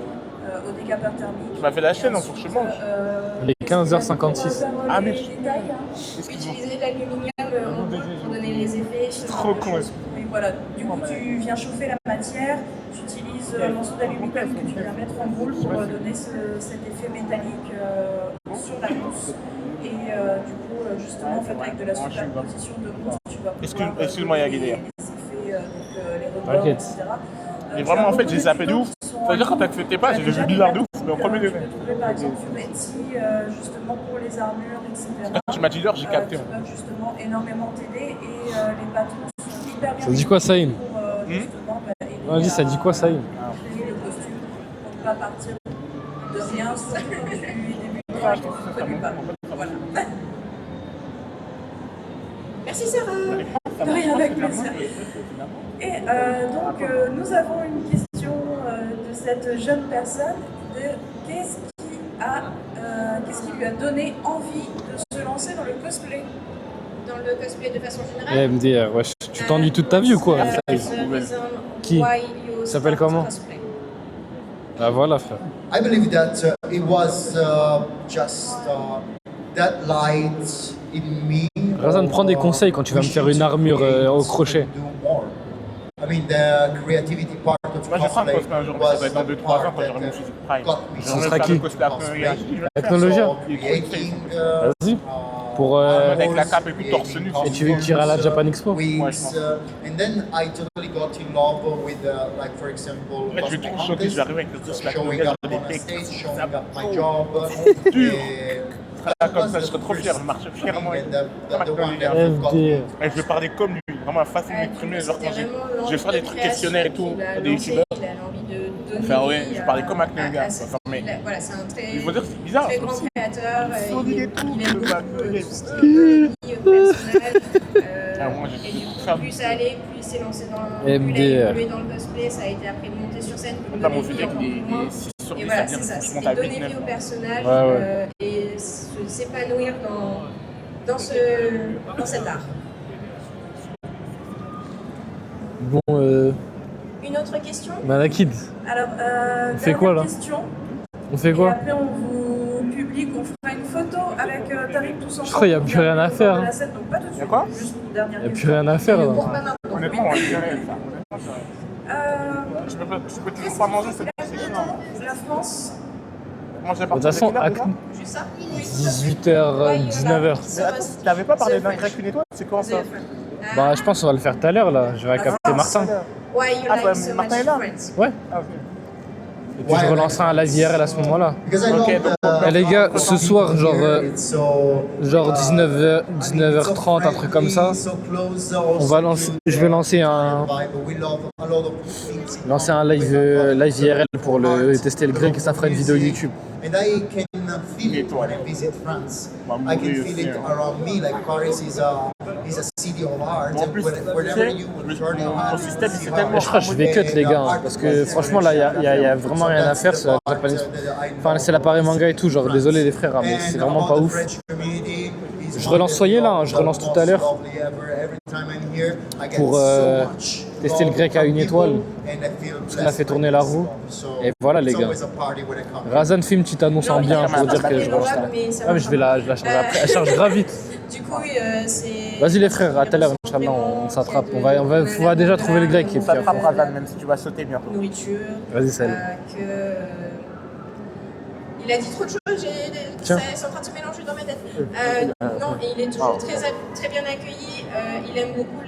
Au décapeur thermique. Tu m'as fait la chaîne, il faut que je mange. Il est 15h56. Ah mais Utiliser l'aluminium pour donner les effets. c'est trop con. Et voilà, du coup tu viens chauffer la matière, tu utilises un morceau d'aluminium que tu viens mettre en boule pour donner cet effet métallique sur la mousse. Et du coup, justement, en fait, avec de la superposition de mousse, tu vas pouvoir Excuse-moi, Yagide. les effets, donc les rebords, etc. Mais vraiment, en fait, j'ai zappé de ouf. Ça veut dire quand t'as fait tes pas, j'ai vu bizarre de ouf, mais au premier degré. Tu peux trouver par exemple sur Etsy, justement pour les armures, etc. Quand tu m'as dit l'heure, j'ai capté. Qui peuvent justement énormément t'aider et les patrons sont hyper bien. Ça dit quoi, Saïm? Justement, Vas-y, ça dit quoi, Saïm? créer le costume pour pas partir de rien, surtout quand tu débuteras, tu ne connais pas. Voilà. Merci Sarah. De rien, avec plaisir. Et donc, nous avons une question de cette jeune personne de qu'est-ce qui lui a donné envie de se lancer dans le cosplay? Dans le cosplay de façon générale. MDR, wesh, tu t'ennuies toute ta vie ou quoi? Qui? S'appelle comment? Ah voilà, frère. I believe that it was just that light in me. Razan, prends des conseils quand tu vas me faire une armure au crochet. I mean, the creativity part of Moi, je prends un cosplay cosplay un jour, mais ça was va être dans 2-3 ans quand j'aurai mon physique prime. Ce sera qui? Technologia? Vas-y. Pour avec la cape et puis torse nu. Et tu veux que tu iras à la Japan Expo? And then I totally got in love with, like, for example, En fait, je vais trop choquer, je vais arriver avec le cosplay showing Technologia, up j'aurai on des a pecs. stage, showing up my job. Dur. serais là comme ça, je serais trop fier, je marche fièrement et tout. Comme avec les gars. FD. Et je vais parler comme lui, vraiment façon de m'exprimer, genre quand je vais faire des trucs questionnaires et tout, des youtubeurs. Il a envie de donner. Enfin, ouais, je parlais comme avec les gars. Enfin, mais voilà, c'est un très, il faut dire que c'est bizarre. très grand créateur. Il est tout, il aime le beaucoup bac, tout il ce qui est personnel. Ah, moi, j'ai Et du coup, fait un- plus ça allait, plus il s'est lancé dans MDR. plus il a évolué dans le cosplay, ça a été après de monter sur scène. Pour Là, mon donner vie physique, encore il plus loin. est 6 sur 10, Et voilà, c'est-à-dire c'est ça, que je c'est monte à donner 8, vie 9. au personnage Ouais, ouais. et s'épanouir dans cet art. Bon, Une autre question? Manakid, Alors, On fait quoi, là question. on fait Et quoi? après, on vous publie, on fera une photo avec Tariq tous ensemble. Je crois qu'il y a plus rien à faire, hein. Donc pas tout de suite. quoi Juste une dernière Y'a plus question. rien à faire là. Honnêtement, on dirait ça. Honnêtement, je peux toujours pas manger cette La France, Manger à De toute partir façon, de quelle heure, à déjà 18h, 19h. Mais attends, t'avais pas parlé d'un grec une étoile? C'est quoi ça? Bah, je pense qu'on va le faire tout à l'heure là. Je vais capter Martin. Why you Ah, like ouais, so Martin much est là. Friends? Ouais. Ah, ok. Et puis je relancerai un live IRL à ce moment-là. Because I know Okay, Eh, les gars, ce soir, genre, it's so, genre 19h30, un truc comme ça. On va lancer, je vais lancer un live, live IRL pour tester le grec et ça fera une vidéo YouTube. And I can feel it when I visit France. I can feel it around me, like Paris is a city of art. En plus, Whenever you turn your mon head, système, c'est see tellement art, Je crois que je vais cut les gars, hein, parce que franchement là, il y a vraiment rien à faire. C'est la Japanese- Enfin, c'est l'appareil manga et tout. Genre, désolé les frères, hein, mais c'est vraiment pas ouf. Je relance Soyez là, hein, je relance tout à l'heure pour tester le grec à une étoile. Parce qu'on a fait tourner la roue. Et voilà les gars. Razan fait une petite annonce en bien pour dire que je relance là. Ah mais je vais la charger après. Elle charge grave vite. Du coup, c'est. Vas-y les frères, à tout à l'heure, Inch'Allah, on s'attrape. On va déjà trouver le grec. Et puis Ça te après. frappera, même si tu vas sauter bientôt. Nourriture. Vas-y, salut. Il a dit trop de choses, c'est en train de se mélanger dans ma tête. Non, et il est toujours très bien accueilli. Il aime beaucoup